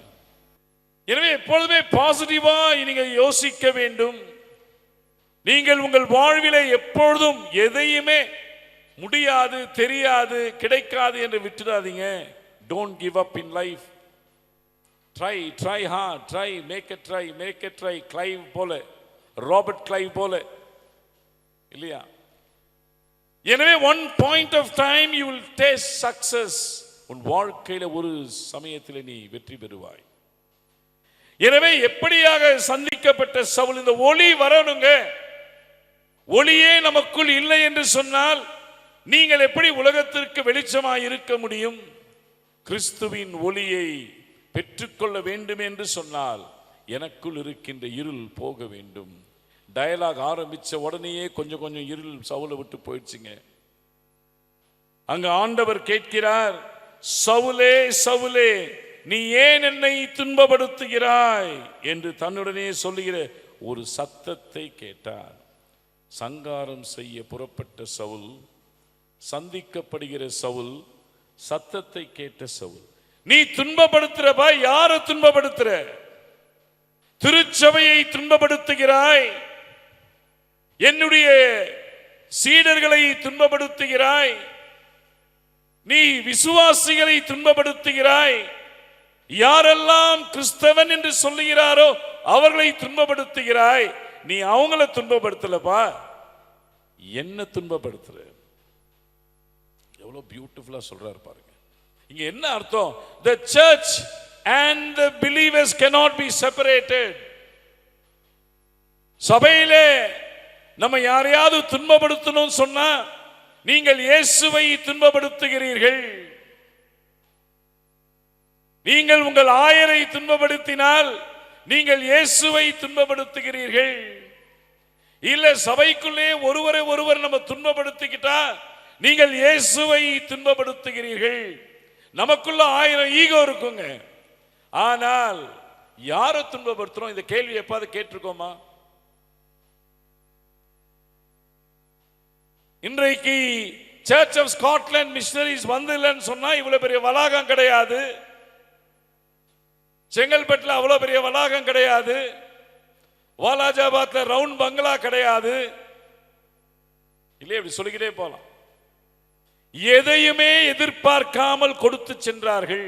எனவே எப்பொழுதுமே பாசிட்டிவா நீங்க யோசிக்க வேண்டும். நீங்கள் உங்கள் வாழ்விலே எப்பொழுதும் எதையுமே முடியாது, தெரியாது, கிடைக்காது என்று விட்டுடாதீங்க. Don't give up in life. Try hard, make a try. Clive போல, ராபர்ட் கிளைவ் போல, இல்லையா? எனவே one point of time you will taste success. உன் வாழ்க்கையில ஒரு சமயத்தில் நீ வெற்றி பெறுவாய். எனவே எப்படியாக சந்திக்கப்பட்ட சவுல், இந்த ஒளி வரணுங்க. ஒளியே நமக்குள் இல்லை என்று சொன்னால் நீங்கள் எப்படி உலகத்திற்கு வெளிச்சமாய் இருக்க முடியும்? கிறிஸ்துவின் ஒளியை பெற்றுக்கொள்ள வேண்டும் என்று சொன்னால் எனக்குள் இருக்கின்ற இருள் போக வேண்டும். டயலாக் ஆரம்பிச்ச உடனேயே கொஞ்சம் இருள் சவுலை விட்டு போயிடுச்சுங்க. அங்க ஆண்டவர் கேட்கிறார், சவுலே சவுலே நீ ஏன் என்னை துன்பப்படுத்துகிறாய் என்று தன்னுடனே சொல்லுகிற ஒரு சத்தத்தை கேட்டார். சங்காரம் செய்ய புறப்பட்ட சவுல், சந்திக்கப்படுகிற சவுல், சத்தத்தை கேட்ட சவுல். நீ துன்பப்படுத்துறப்பா, யாரை துன்பப்படுத்துற? திருச்சபையை துன்பப்படுத்துகிறாய், என்னுடைய சீடர்களை துன்பப்படுத்துகிறாய், நீ விசுவாசிகளை துன்பப்படுத்துகிறாய், யாரெல்லாம் கிறிஸ்தவன் என்று சொல்லுகிறாரோ அவர்களை துன்பப்படுத்துகிறாய். நீ அவங்கள துன்பப்படுத்தலப்பா, என்ன துன்பப்படுத்துற? எவ்வளவு பியூட்டிஃபுல்லா சொல்றாரு பாருங்க. இங்க என்ன அர்த்தம்? The church and the believers cannot be separated. சபையிலே நம்ம யாரையாவது துன்பப்படுத்தணும் சொன்னா நீங்கள் இயேசுவை துன்பப்படுத்துகிறீர்கள். நீங்கள் உங்கள் ஆயரை துன்பப்படுத்தினால் நீங்கள் இயேசுவை துன்பப்படுத்துகிறீர்கள். இல்ல சபைக்குள்ளே ஒருவரை ஒருவர் நம்ம துன்பப்படுத்திக்கிட்டா நீங்கள் இயேசுவை துன்பப்படுத்துகிறீர்கள். நமக்குள்ள 1000 ஈகோ இருக்குங்க. ஆனால் யாரை துன்பப்படுத்துறோம்? இந்த கேள்வி எப்பாவது கேட்டிருக்கோமா? இன்றைக்கு சர்ச் ஆஃப் ஸ்காட்லாந்து மிஷனரிஸ் வந்து இல்லைன்னு சொன்னா இவ்வளவு பெரிய வளாகம் கிடையாது. செங்கல்பட்டுல அவ்வளவு பெரிய வளாகம் கிடையாது. வாலாஜாபாத்ல ரவுண்ட் பங்களா கிடையாது. இல்லையே, இப்படி சொல்லிக்கிட்டே போலாம். எதையுமே எதிர்பார்க்காமல் கொடுத்து சென்றார்கள்.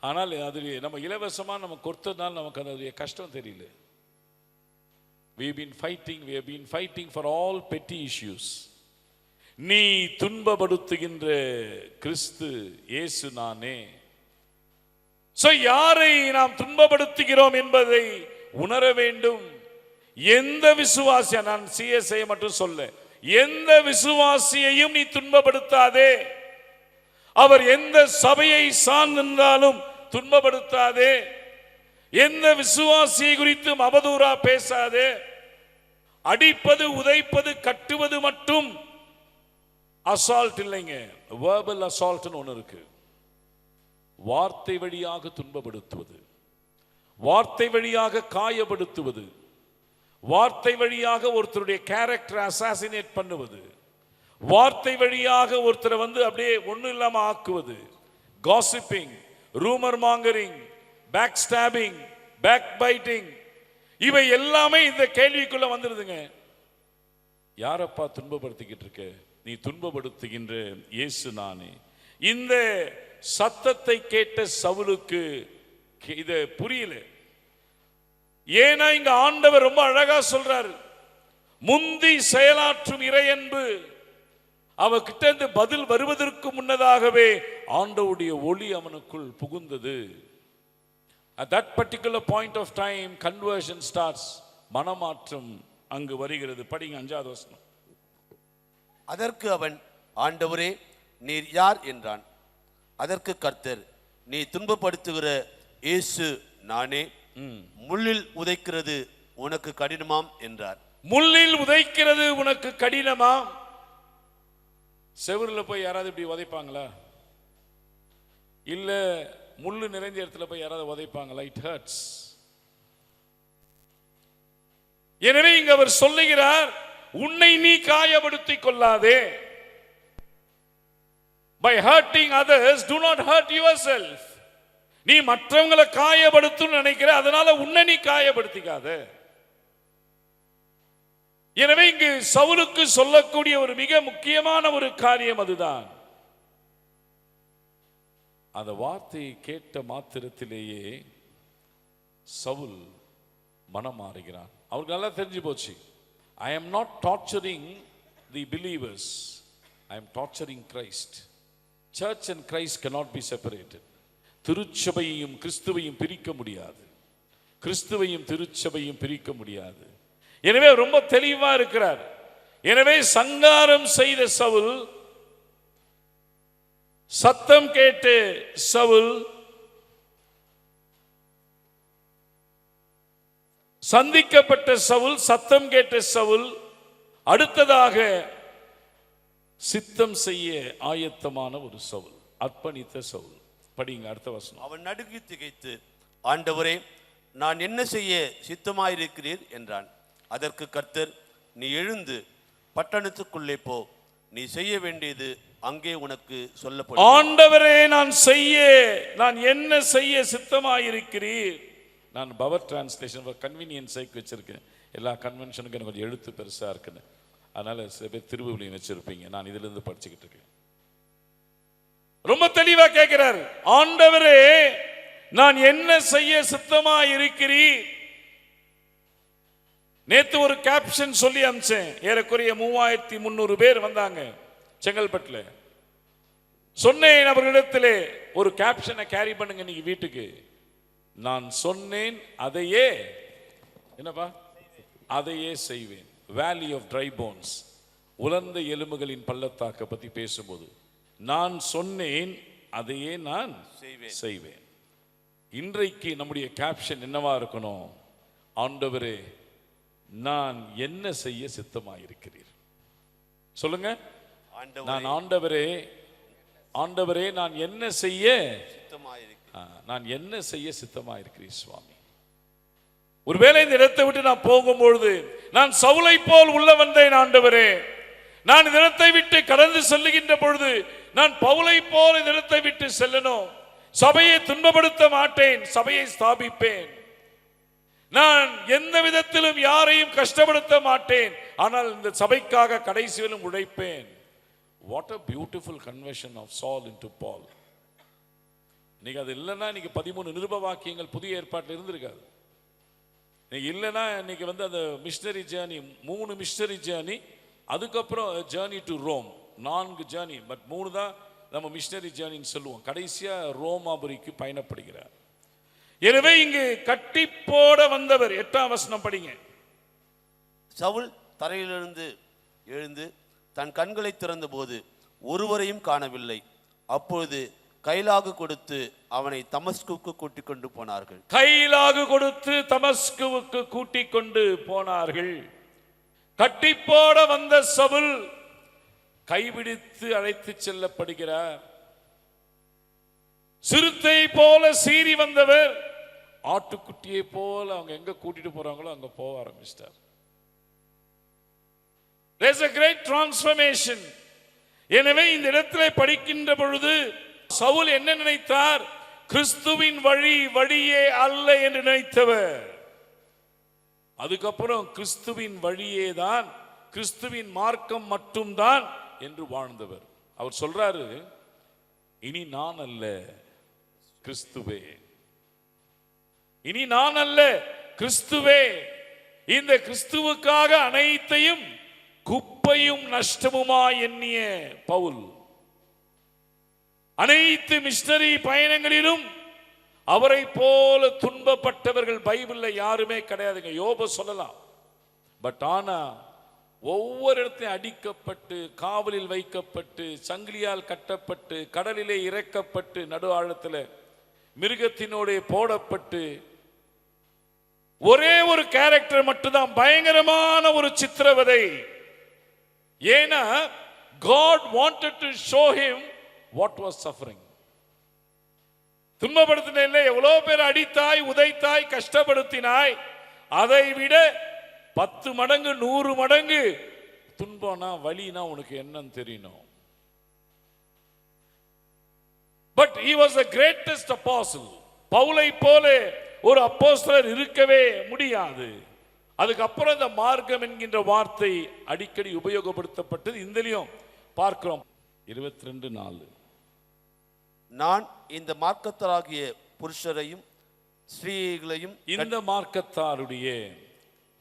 ஆனால் அது நம்ம இலவசமா நம்ம கொடுத்ததுனால நமக்கு அதனுடைய கஷ்டம் தெரியல. we have been fighting for all petty issues. நீ துன்பப்படுத்துகின்ற கிறிஸ்து இயேசு நானே. சோ யாரை நாம் துன்பப்படுத்துகிறோம் என்பதை உணர வேண்டும். எந்த விசுவாசியா, நான் சிஎஸ்ஐ மட்டும் சொல்ல, எந்த விசுவாசியையும் நீ துன்பப்படுத்தாதே. அவர் எந்த சபையை சார்ந்திருந்தாலும் துன்பப்படுத்தாதே. எந்த விசுவாசியை குறித்தும் அவதூறா பேசாதே. அடிப்பது, உதைப்பது, கட்டுவது மட்டும் அசால்ட் இல்லைங்க. வெர்பல் அசால்ட்னு ஒன்று இருக்கு. வார்த்தை வழியாக துன்பப்படுத்துவது, வார்த்தை வழியாக காயப்படுத்துவது, வார்த்தை வழியாக ஒருத்தருடைய கேரக்டர் அசாசினேட் பண்ணுவது, வார்த்தை வழியாக ஒருத்தரை அப்படியே ஒன்றும் இல்லாம ஆக்குவது, gossiping, rumour mongering, back stabbing, back biting, இவை எல்லாமே இந்த கேள்விக்குள்ள வந்துருதுங்க. யாரப்பா துன்பப்படுத்திக்கிட்டு இருக்க? நீ துன்பப்படுத்துகின்ற இயேசு நானே. இந்த சத்தத்தை கேட்ட சவுலுக்கு இது புரியல. ஏன்னா இங்க ஆண்டவர் ரொம்ப அழகா சொல்றாரு, முந்தி செயலாற்றும் இறையன்பு அவகிட்ட இருந்து பதில் வருவதற்கு முன்னதாகவே ஆண்டவருடைய ஒளி அவனுக்குள் புகுந்தது. At that particular point of time conversion starts. மனமாற்றம் அங்கு வருகிறது. படிங்க 5வது வசனம். அதற்கு அவன், ஆண்டவரே நீர் யார் என்றான். அதற்கு கர்த்தர், நீ துன்பப்படுத்துகிற இயேசு நானே. முள்ளில் உதைக்கிறது உனக்கு கடினமாம் என்றார். முள்ளில் உதைக்கிறது உனக்கு கடினமாம். செவுரில் போய் யாராவது இப்படி உதைப்பாங்களா? இல்ல முள்ளு நிறைந்த இடத்துல போய் யாராவது உதைப்பாங்களா? It hurts. எனவே இங்க அவர் சொல்லுகிறார், உன்னை நீ காயப்படுத்திக் கொள்ளாதே. By hurting others, do not hurt yourself. நீ மற்றவங்களை காயப்படுத்தும் நினைக்கிற, அதனால உன்னை நீ காயப்படுத்திக்காத. எனவே இங்கு சவுலுக்கு சொல்லக்கூடிய ஒரு மிக முக்கியமான ஒரு காரியம் அதுதான். அந்த வார்த்தையை கேட்ட மாத்திரத்திலேயே சவுல் மனம் மாறுகிறான். அவருக்கு நல்லா தெரிஞ்சு போச்சு, I am not torturing the believers, I am torturing Christ. Church and Christ cannot be separated. திருச்சபையையும் கிறிஸ்துவையும் பிரிக்க முடியாது. கிறிஸ்துவையும் திருச்சபையும் பிரிக்க முடியாது. எனவே ரொம்ப தெளிவா இருக்கிறார். எனவே சங்காரம் செய்த சவுல், சத்தம் கேட்டு சவுல், சந்திக்கப்பட்ட சவுல், சத்தம் கேட்ட சவுல், அடுத்ததாக சித்தம் செய்ய ஆயத்தமான ஒரு சவுல், அர்ப்பணித்த சவுல். படிங்க அடுத்த வசனம். அவன் நடுங்கி திகைத்து, ஆண்டவரே நான் என்ன செய்ய சித்தமாயிருக்கிறீர் என்றான். அதற்கு கர்த்தர், நீ எழுந்து பட்டணத்துக்குள்ளே போ, நீ செய்ய வேண்டியது அங்கே உனக்கு சொல்லப்படும். ஆண்டவரே நான் என்ன செய்ய சித்தமாயிருக்கிறீர். நான் பவர் டிரான்ஸ்லேஷன் கன்வீனியன்ஸைக்கு வச்சிருக்கேன். எல்லா கன்வென்ஷனுக்கும் எனக்கு கொஞ்சம் எழுத்து பெருசா இருக்குன்னு, அதனால சில பேர் திருவுளியும் வச்சிருப்பீங்க. நான் இதுல இருந்து படிச்சுக்கிட்டு இருக்கேன். ரொம்ப தெளிவா கேட்கிறார், ஆண்டவரே நான் என்ன செய்ய சித்தமாயிருக்கிறீர். நேத்து ஒரு கேப்ஷன் சொல்லி அனுப்பிச்சேன். ஏறக்குறைய 3300 பேர் வந்தாங்க செங்கல்பட்டுல. சொன்னேன் அவர்களிடத்திலே, ஒரு கேப்ஷனை கேரி பண்ணுங்க இன்னைக்கு வீட்டுக்கு. நான் சொன்னேன் அதையே என்னப்பா அதையே செய்வேன். வேலி ஆஃப் ட்ரை போன்ஸ், உலர்ந்த எலும்புகளின் பள்ளத்தாக்கை பற்றி பேசும்போது நான் சொன்னேன் அதையே நான் செய்வேன். இன்றைக்கு நம்முடைய கேப்ஷன் என்னவா இருக்கணும்? ஆண்டவரே நான் என்ன செய்ய சித்தமாயிருக்கிறீர்? சொல்லுங்க. நான் ஆண்டவரே நான் என்ன செய்ய சித்தமாயிருக்கிறீர் சுவாமி. ஒருவேளை இந்த இடத்தை விட்டு நான் போகும்பொழுது நான் சவுலை போல் உள்ள வந்தேன் ஆண்டவரே, நான் இந்த இடத்தை விட்டு கடந்து செல்லுகின்ற பொழுது நான் பவுலை போல் இந்த இடத்தை விட்டு செல்லணும். சபையை துன்பப்படுத்த மாட்டேன், சபையை ஸ்தாபிப்பேன். நான் எந்த விதத்திலும் யாரையும் கஷ்டப்படுத்த மாட்டேன், ஆனால் இந்த சபைக்காக கடைசியிலும் உழைப்பேன். What a beautiful conversion of Saul into Paul. இன்னைக்கு அது இல்லைன்னா இன்னைக்கு 13 நிருப வாக்கியங்கள் புதிய ஏற்பாட்டில் இருந்திருக்காது. இன்னைக்கு இல்லைன்னா இன்னைக்கு அந்த மிஷனரி ஜேர்னி, 3 மிஷனரி ஜேர்னி, அதுக்கப்புறம் journey to Rome, 4 journey, but 3 தான் நம்ம மிஷனரி ஜேர்னின்னு சொல்லுவோம். கடைசியா ரோமாபுரிக்கு பயணப்படுகிறார். எனவே இங்கு கட்டி போட வந்தவர், 8ஆம் வசனம் படிங்க. சவுல் தரையிலிருந்து எழுந்து தன் கண்களை திறந்த போது ஒருவரையும் காணவில்லை. அப்பொழுது கைலாகு கொடுத்து அவனை தமஸ்குவுக்கு கூட்டிக் கொண்டு போனார்கள். கைலாகு கொடுத்து தமஸ்குவுக்கு கூட்டிக் கொண்டு போனார்கள். கட்டி போட வந்த சவுல் கைபிடித்து அழைத்து செல்லப்படுகிறார். சிறுத்தை போல சீறி வந்தவர் ஆட்டுக்குட்டியை போல அவங்க எங்க கூட்டிட்டு போறாங்களோ அங்க போக ஆரம்பிச்சிட்டார். There's a great transformation. எனவே இந்த இடத்திலே படிக்கின்ற பொழுது சவுல் என்ன நினைத்தார்? கிறிஸ்துவின் வழியே அல்ல என்று நினைத்தவர். அதுக்கப்புறம் கிறிஸ்துவின் வழியே தான், கிறிஸ்துவின் மார்க்கம் மட்டும்தான் என்று வாழ்ந்தவர். அவர் சொல்றாரு, இனி நான் அல்ல கிறிஸ்துவே, இனி நான் அல்ல கிறிஸ்துவே. இந்த கிறிஸ்துவுக்காக அனைத்தையும் குப்பையும் நஷ்டமுமா எண்ணிய பவுல் அனைத்து மிஷனரி பயணங்களிலும் அவரை போல துன்பப்பட்டவர்கள் பைபிள்ல யாருமே கிடையாதுங்க. யோபு சொல்லலாம், பட் ஆனா ஒவ்வொரு இடத்தையும் அடிக்கப்பட்டு, காவலில் வைக்கப்பட்டு, சங்கிலியால் கட்டப்பட்டு, கடலிலே இறக்கப்பட்டு, நடு ஆழத்தில் மிருகத்தினோட போடப்பட்டு, ஒரே ஒரு கேரக்டர் மட்டும்தான் பயங்கரமான ஒரு சித்திரவதை. ஏன்னா God wanted to show him what was suffering. துன்பப்படுத்தின எவ்வளவு பேர் அடித்தாய், உதைத்தாய், கஷ்டப்படுத்தினாய், அதை விட 10 மடங்கு 100 மடங்கு துன்பம்னா வலினா உனக்கு என்னன்னு தெரியணும். But he was the greatest apostle. பவுலை போல ஒரு அப்போஸ்தலர் இருக்கவே முடியாது. அதுக்கப்புறம் இந்த மார்க்கம் என்கின்ற வார்த்தை அடிக்கடி உபயோகப்படுத்தப்பட்டது. இந்தலையும் பார்க்கிறோம். 22:4 நான் இந்த மார்க்கத்தாராகிய புருஷரையும் ஸ்திரீகளையும், இந்த மார்க்கத்தாருடைய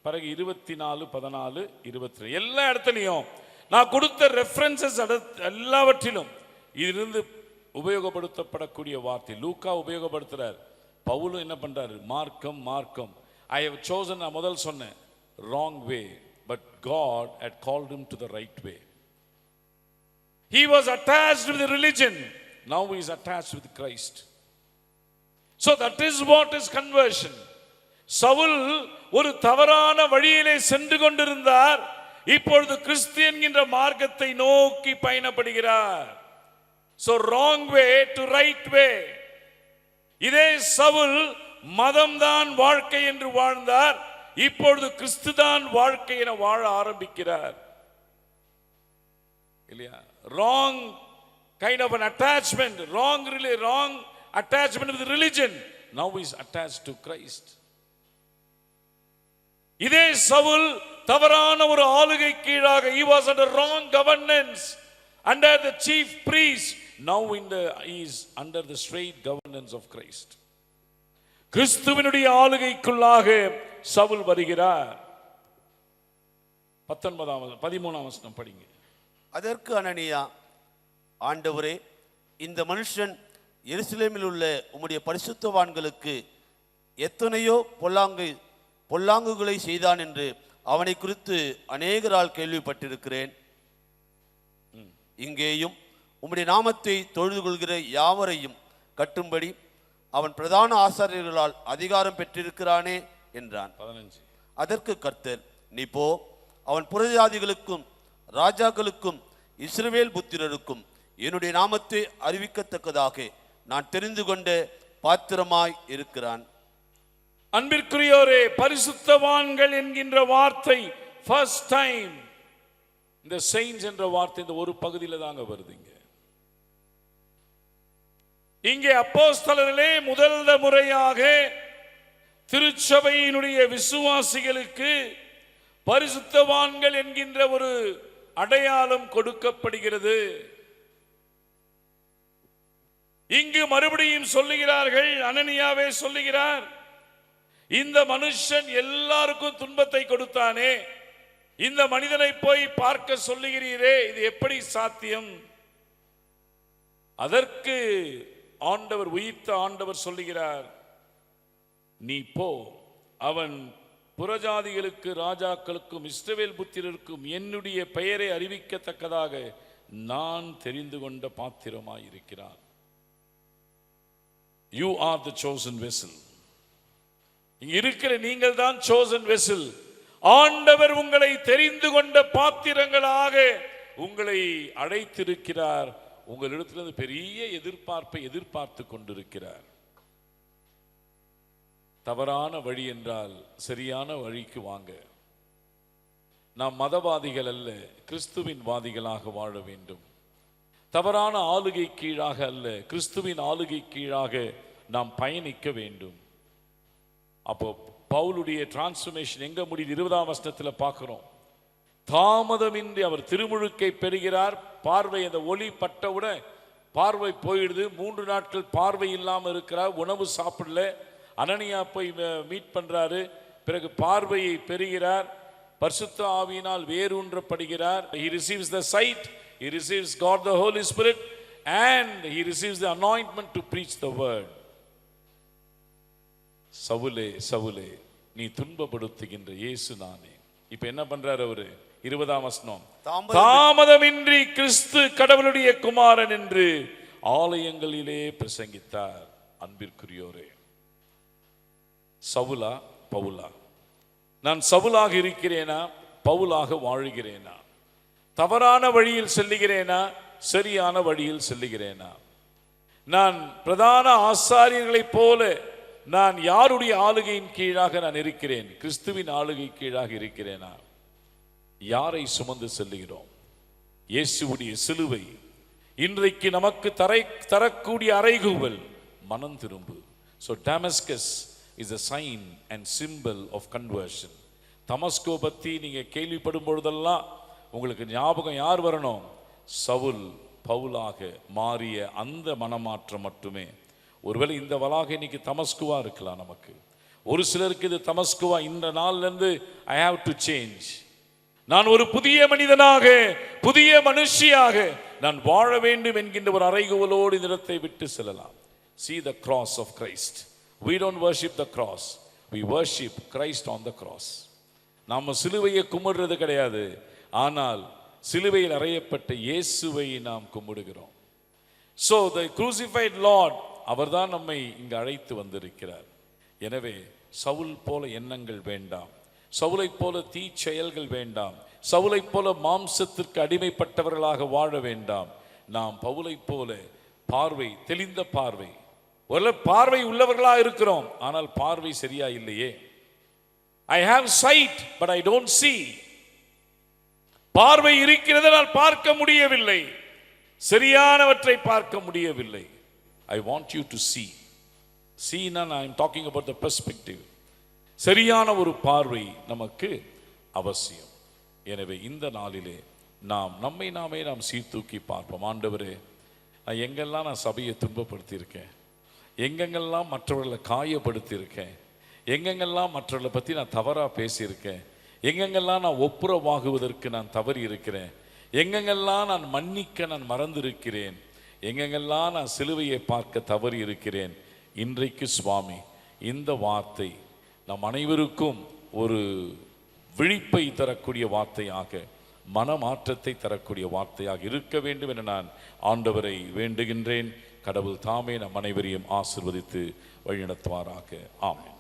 பிறகு 24, 14, 22 எல்லா இடத்துலையும் நான் கொடுத்த ரெஃபரன்சஸ் எல்லாவற்றிலும் இதிலிருந்து உபயோகப்படுத்தப்படக்கூடிய வார்த்தை லூக்கா உபயோகப்படுத்துறார். பவுலும் என்ன பண்றாரு? மார்க்கம் மார்க்கம். ஐ ஹவ் சோசன், நான் முதல் சொன்னேன், wrong way, but God had called him to the right way. He was attached with the religion. Now he is attached with Christ. So that is what is conversion. Saul ஒரு தவறான வழியிலே சென்று கொண்டிருந்தார். இப்பொழுது கிறிஸ்து என்கின்ற மார்க்கத்தை நோக்கி பயணப்படுகிறார். So wrong way to right way. இதே சவுல் மதம்தான் வாழ்க்கை என்று வாழ்ந்தார். இப்பொழுது கிறிஸ்து தான் வாழ்க்கை என வாழ ஆரம்பிக்கிறார். இல்லையா? Wrong kind of an attachment, wrong attachment with religion. Now he is attached to Christ. இதே சவுல் தவறான ஒரு ஆளுகை கீழாக, he was under wrong governance under the chief priest. Now he is under the straight governance of Christ. கிறிஸ்துவினுடைய ஆளுகைக்குள்ளாக சவுல் வருகிறார். 13ஆம் வசனம் படிங்க. அதற்கு அனனியா, ஆண்டவரே, இந்த மனுஷன் எருசலேமில் உள்ள உம்முடைய பரிசுத்தவான்களுக்கு எத்தனையோ பொல்லாங்குகளை செய்தான் என்று அவனை குறித்து அநேகரால் கேள்விப்பட்டிருக்கிறேன். இங்கேயும் உம்முடைய நாமத்தை தொழுது கொள்கிற யாவரையும் கட்டும்படி அவன் பிரதான ஆசாரியர்களால் அதிகாரம் பெற்றிருக்கிறானே என்றான். 15. அதற்கு கர்த்தர், நீ போ, அவன் புறஜாதிகளுக்கும் ராஜாக்களுக்கும் இஸ்ரவேல் புத்திரருக்கும் என்னுடைய நாமத்தை அறிவிக்கத்தக்கதாக நான் தெரிந்து கொண்ட பாத்திரமாய் இருக்கிறான். அன்பிற்குரியோரே, பரிசுத்தவான்கள் என்கின்ற வார்த்தை ஃபர்ஸ்ட் டைம் இந்த செயின்ஸ் என்ற வார்த்தை இந்த ஒரு பகுதியில் தாங்க வருதுங்க. இங்கே அப்போஸ்தலர்களே முதல் முறையாக திருச்சபையினுடைய விசுவாசிகளுக்கு பரிசுத்தவான்கள் என்கின்ற ஒரு அடையாளம் கொடுக்கப்படுகிறது. இங்கு மறுபடியும் சொல்லுகிறார்கள், அனனியாவே சொல்லுகிறார், இந்த மனுஷன் எல்லாருக்கும் துன்பத்தை கொடுத்தானே, இந்த மனிதனை போய் பார்க்க சொல்லுகிறீரே, இது எப்படி சாத்தியம்? அதற்கு ஆண்டவர், உயிர்த்த ஆண்டவர் சொல்லுகிறார், நீ போ, அவன் புறஜாதிகளுக்கு ராஜாக்களுக்கும் இஸ்ரவேல் புத்திரருக்கும் என்னுடைய பெயரை அறிவிக்கத்தக்கதாக நான் தெரிந்து கொண்ட பாத்திரமாயிருக்கிறான். You are the chosen vessel. இங்க இருக்கிற நீங்கள் தான் chosen vessel. ஆண்டவர் உங்களை தெரிந்து கொண்ட பாத்திரங்களாக உங்களை அழைத்திருக்கிறார். உங்களிடத்திலிருந்து பெரிய எதிர்பார்ப்பை எதிர்பார்த்து கொண்டிருக்கிறார். தவறான வழி என்றால் சரியான வழிக்கு வாங்க. நாம் மதவாதிகள் அல்ல, கிறிஸ்துவின் வாதிகளாக வாழ வேண்டும். தவறான ஆளுகை கீழாக அல்ல, கிறிஸ்துவின் ஆளுகை கீழாக நாம் பயணிக்க வேண்டும். அப்போ பவுலுடைய டிரான்ஸ்ஃபர்மேஷன் எங்க முடியுது? 20ஆம் வசனத்தில் பார்க்கிறோம். தாமதமின்றி அவர் திருமுழுக்கை பெறுகிறார். பார்வை, அந்த ஒளி பட்டவுடன் பார்வை போயிடுது. 3 நாட்கள் பார்வை இல்லாமல் இருக்கிறார், உணவு சாப்பிடல. அனனியா போய் மீட் பண்றாரு. பிறகு பார்வையை பெறுகிறார். பரிசுத்த ஆவியினால் வேரூன்றப்படுகிறார். He receives the sight, he receives God the Holy Spirit, and he receives the anointment to preach the word. சவுலே சவுலே, நீ துன்பப்படுத்துகின்ற இயேசு நானே. இப்ப என்ன பண்றாரு அவரு? 20ஆம் வசனம், தாமதமின்றி கிறிஸ்து கடவுளுடைய குமாரன் என்று ஆலயங்களிலே பிரசங்கித்தார். அன்பிற்குரியோரே, சவுலா பவுலா? நான் சவுலாக இருக்கிறேனா, பவுலாக வாழுகிறேனா? தவறான வழியில் செல்லுகிறேனா, சரியான வழியில் செல்லுகிறேனா? நான் பிரதான ஆசாரியர்களைப் போல நான் யாருடைய ஆளுகையின் கீழாக நான் இருக்கிறேன்? கிறிஸ்துவின் ஆளுகை கீழாக இருக்கிறேனா? யாரை சுமந்து செல்லுகிறோம்? இயேசுவுடைய சிலுவை இன்றைக்கு நமக்கு தரக்கூடிய அறைகூவல், மனம் திரும்பு. So Damascus is a sign and symbol of conversion. தமஸ்கோ பற்றி நீங்க கேள்விப்படும் பொழுதெல்லாம் உங்களுக்கு ஞாபகம் யார் வரணும்? சவுல் பவுலாக மாறிய அந்த மனமாற்றம் மட்டுமே. ஒருவேளை இந்த வளாக இன்னைக்கு தமஸ்குவா இருக்கலாம் நமக்கு. ஒரு சிலருக்கு இது தமஸ்குவா. இந்த நாள்ல இருந்து I have to change. நான் ஒரு புதிய மனிதனாக, புதிய மனுஷியாக நான் வாழ வேண்டும் என்கின்ற ஒரு அறைகூவலோடு இந்த இடத்தை விட்டு செல்லலாம். See the cross of Christ. We don't worship the cross, we worship Christ on the cross. நாம சிலுவையை கும்பிடுறது கிடையாது, ஆனால் சிலுவையில் அறையப்பட்ட இயேசுவை நாம் கும்பிடுகிறோம். So the crucified Lord, அவர்தான் நம்மை இங்கு அழைத்து வந்திருக்கிறார். எனவே சவுல் போல எண்ணங்கள் வேண்டாம், சவுலை போல தீச்செயல்கள் வேண்டாம், சவுலை போல மாம்சத்திற்கு அடிமைப்பட்டவர்களாக வாழ வேண்டாம். நாம் பவுலை போல பார்வை, தெளிந்த பார்வை, ஒரு பார்வை உள்ளவர்களாக இருக்கிறோம், ஆனால் பார்வை சரியா இல்லையே. I have sight but I don't see. பார்வை இருக்கிறது, நான் பார்க்க முடியவில்லை, சரியானவற்றை பார்க்க முடியவில்லை. I want you to see. See, I am talking about the perspective. சரியான ஒரு பார்வை நமக்கு அவசியம். எனவே இந்த நாளிலே நாம் நம்மை நாமே நாம் சீர்தூக்கி பார்ப்போம். ஆண்டவரே, நான் எங்கெல்லாம் நான் சபையை துன்பப்படுத்தியிருக்கேன், எங்கெங்கெல்லாம் மற்றவர்களை காயப்படுத்தியிருக்கேன், எங்கெங்கெல்லாம் மற்றவர்களை பற்றி நான் தவறாக பேசியிருக்கேன், எங்கெங்கெல்லாம் நான் ஒப்புரவாகுவதற்கு நான் தவறி இருக்கிறேன், எங்கெங்கெல்லாம் நான் மன்னிக்க நான் மறந்திருக்கிறேன், எங்கெங்கெல்லாம் நான் சிலுவையை பார்க்க தவறி இருக்கிறேன். இன்றைக்கு சுவாமி, இந்த வார்த்தை நம் அனைவருக்கும் ஒரு விழிப்பை தரக்கூடிய வார்த்தையாக, மனமாற்றத்தை தரக்கூடிய வார்த்தையாக இருக்க வேண்டும் என நான் ஆண்டவரை வேண்டுகின்றேன். கடவுள் தாமே நம் அனைவரையும் ஆசீர்வதித்து வழிநடத்துவாராக. ஆமென்.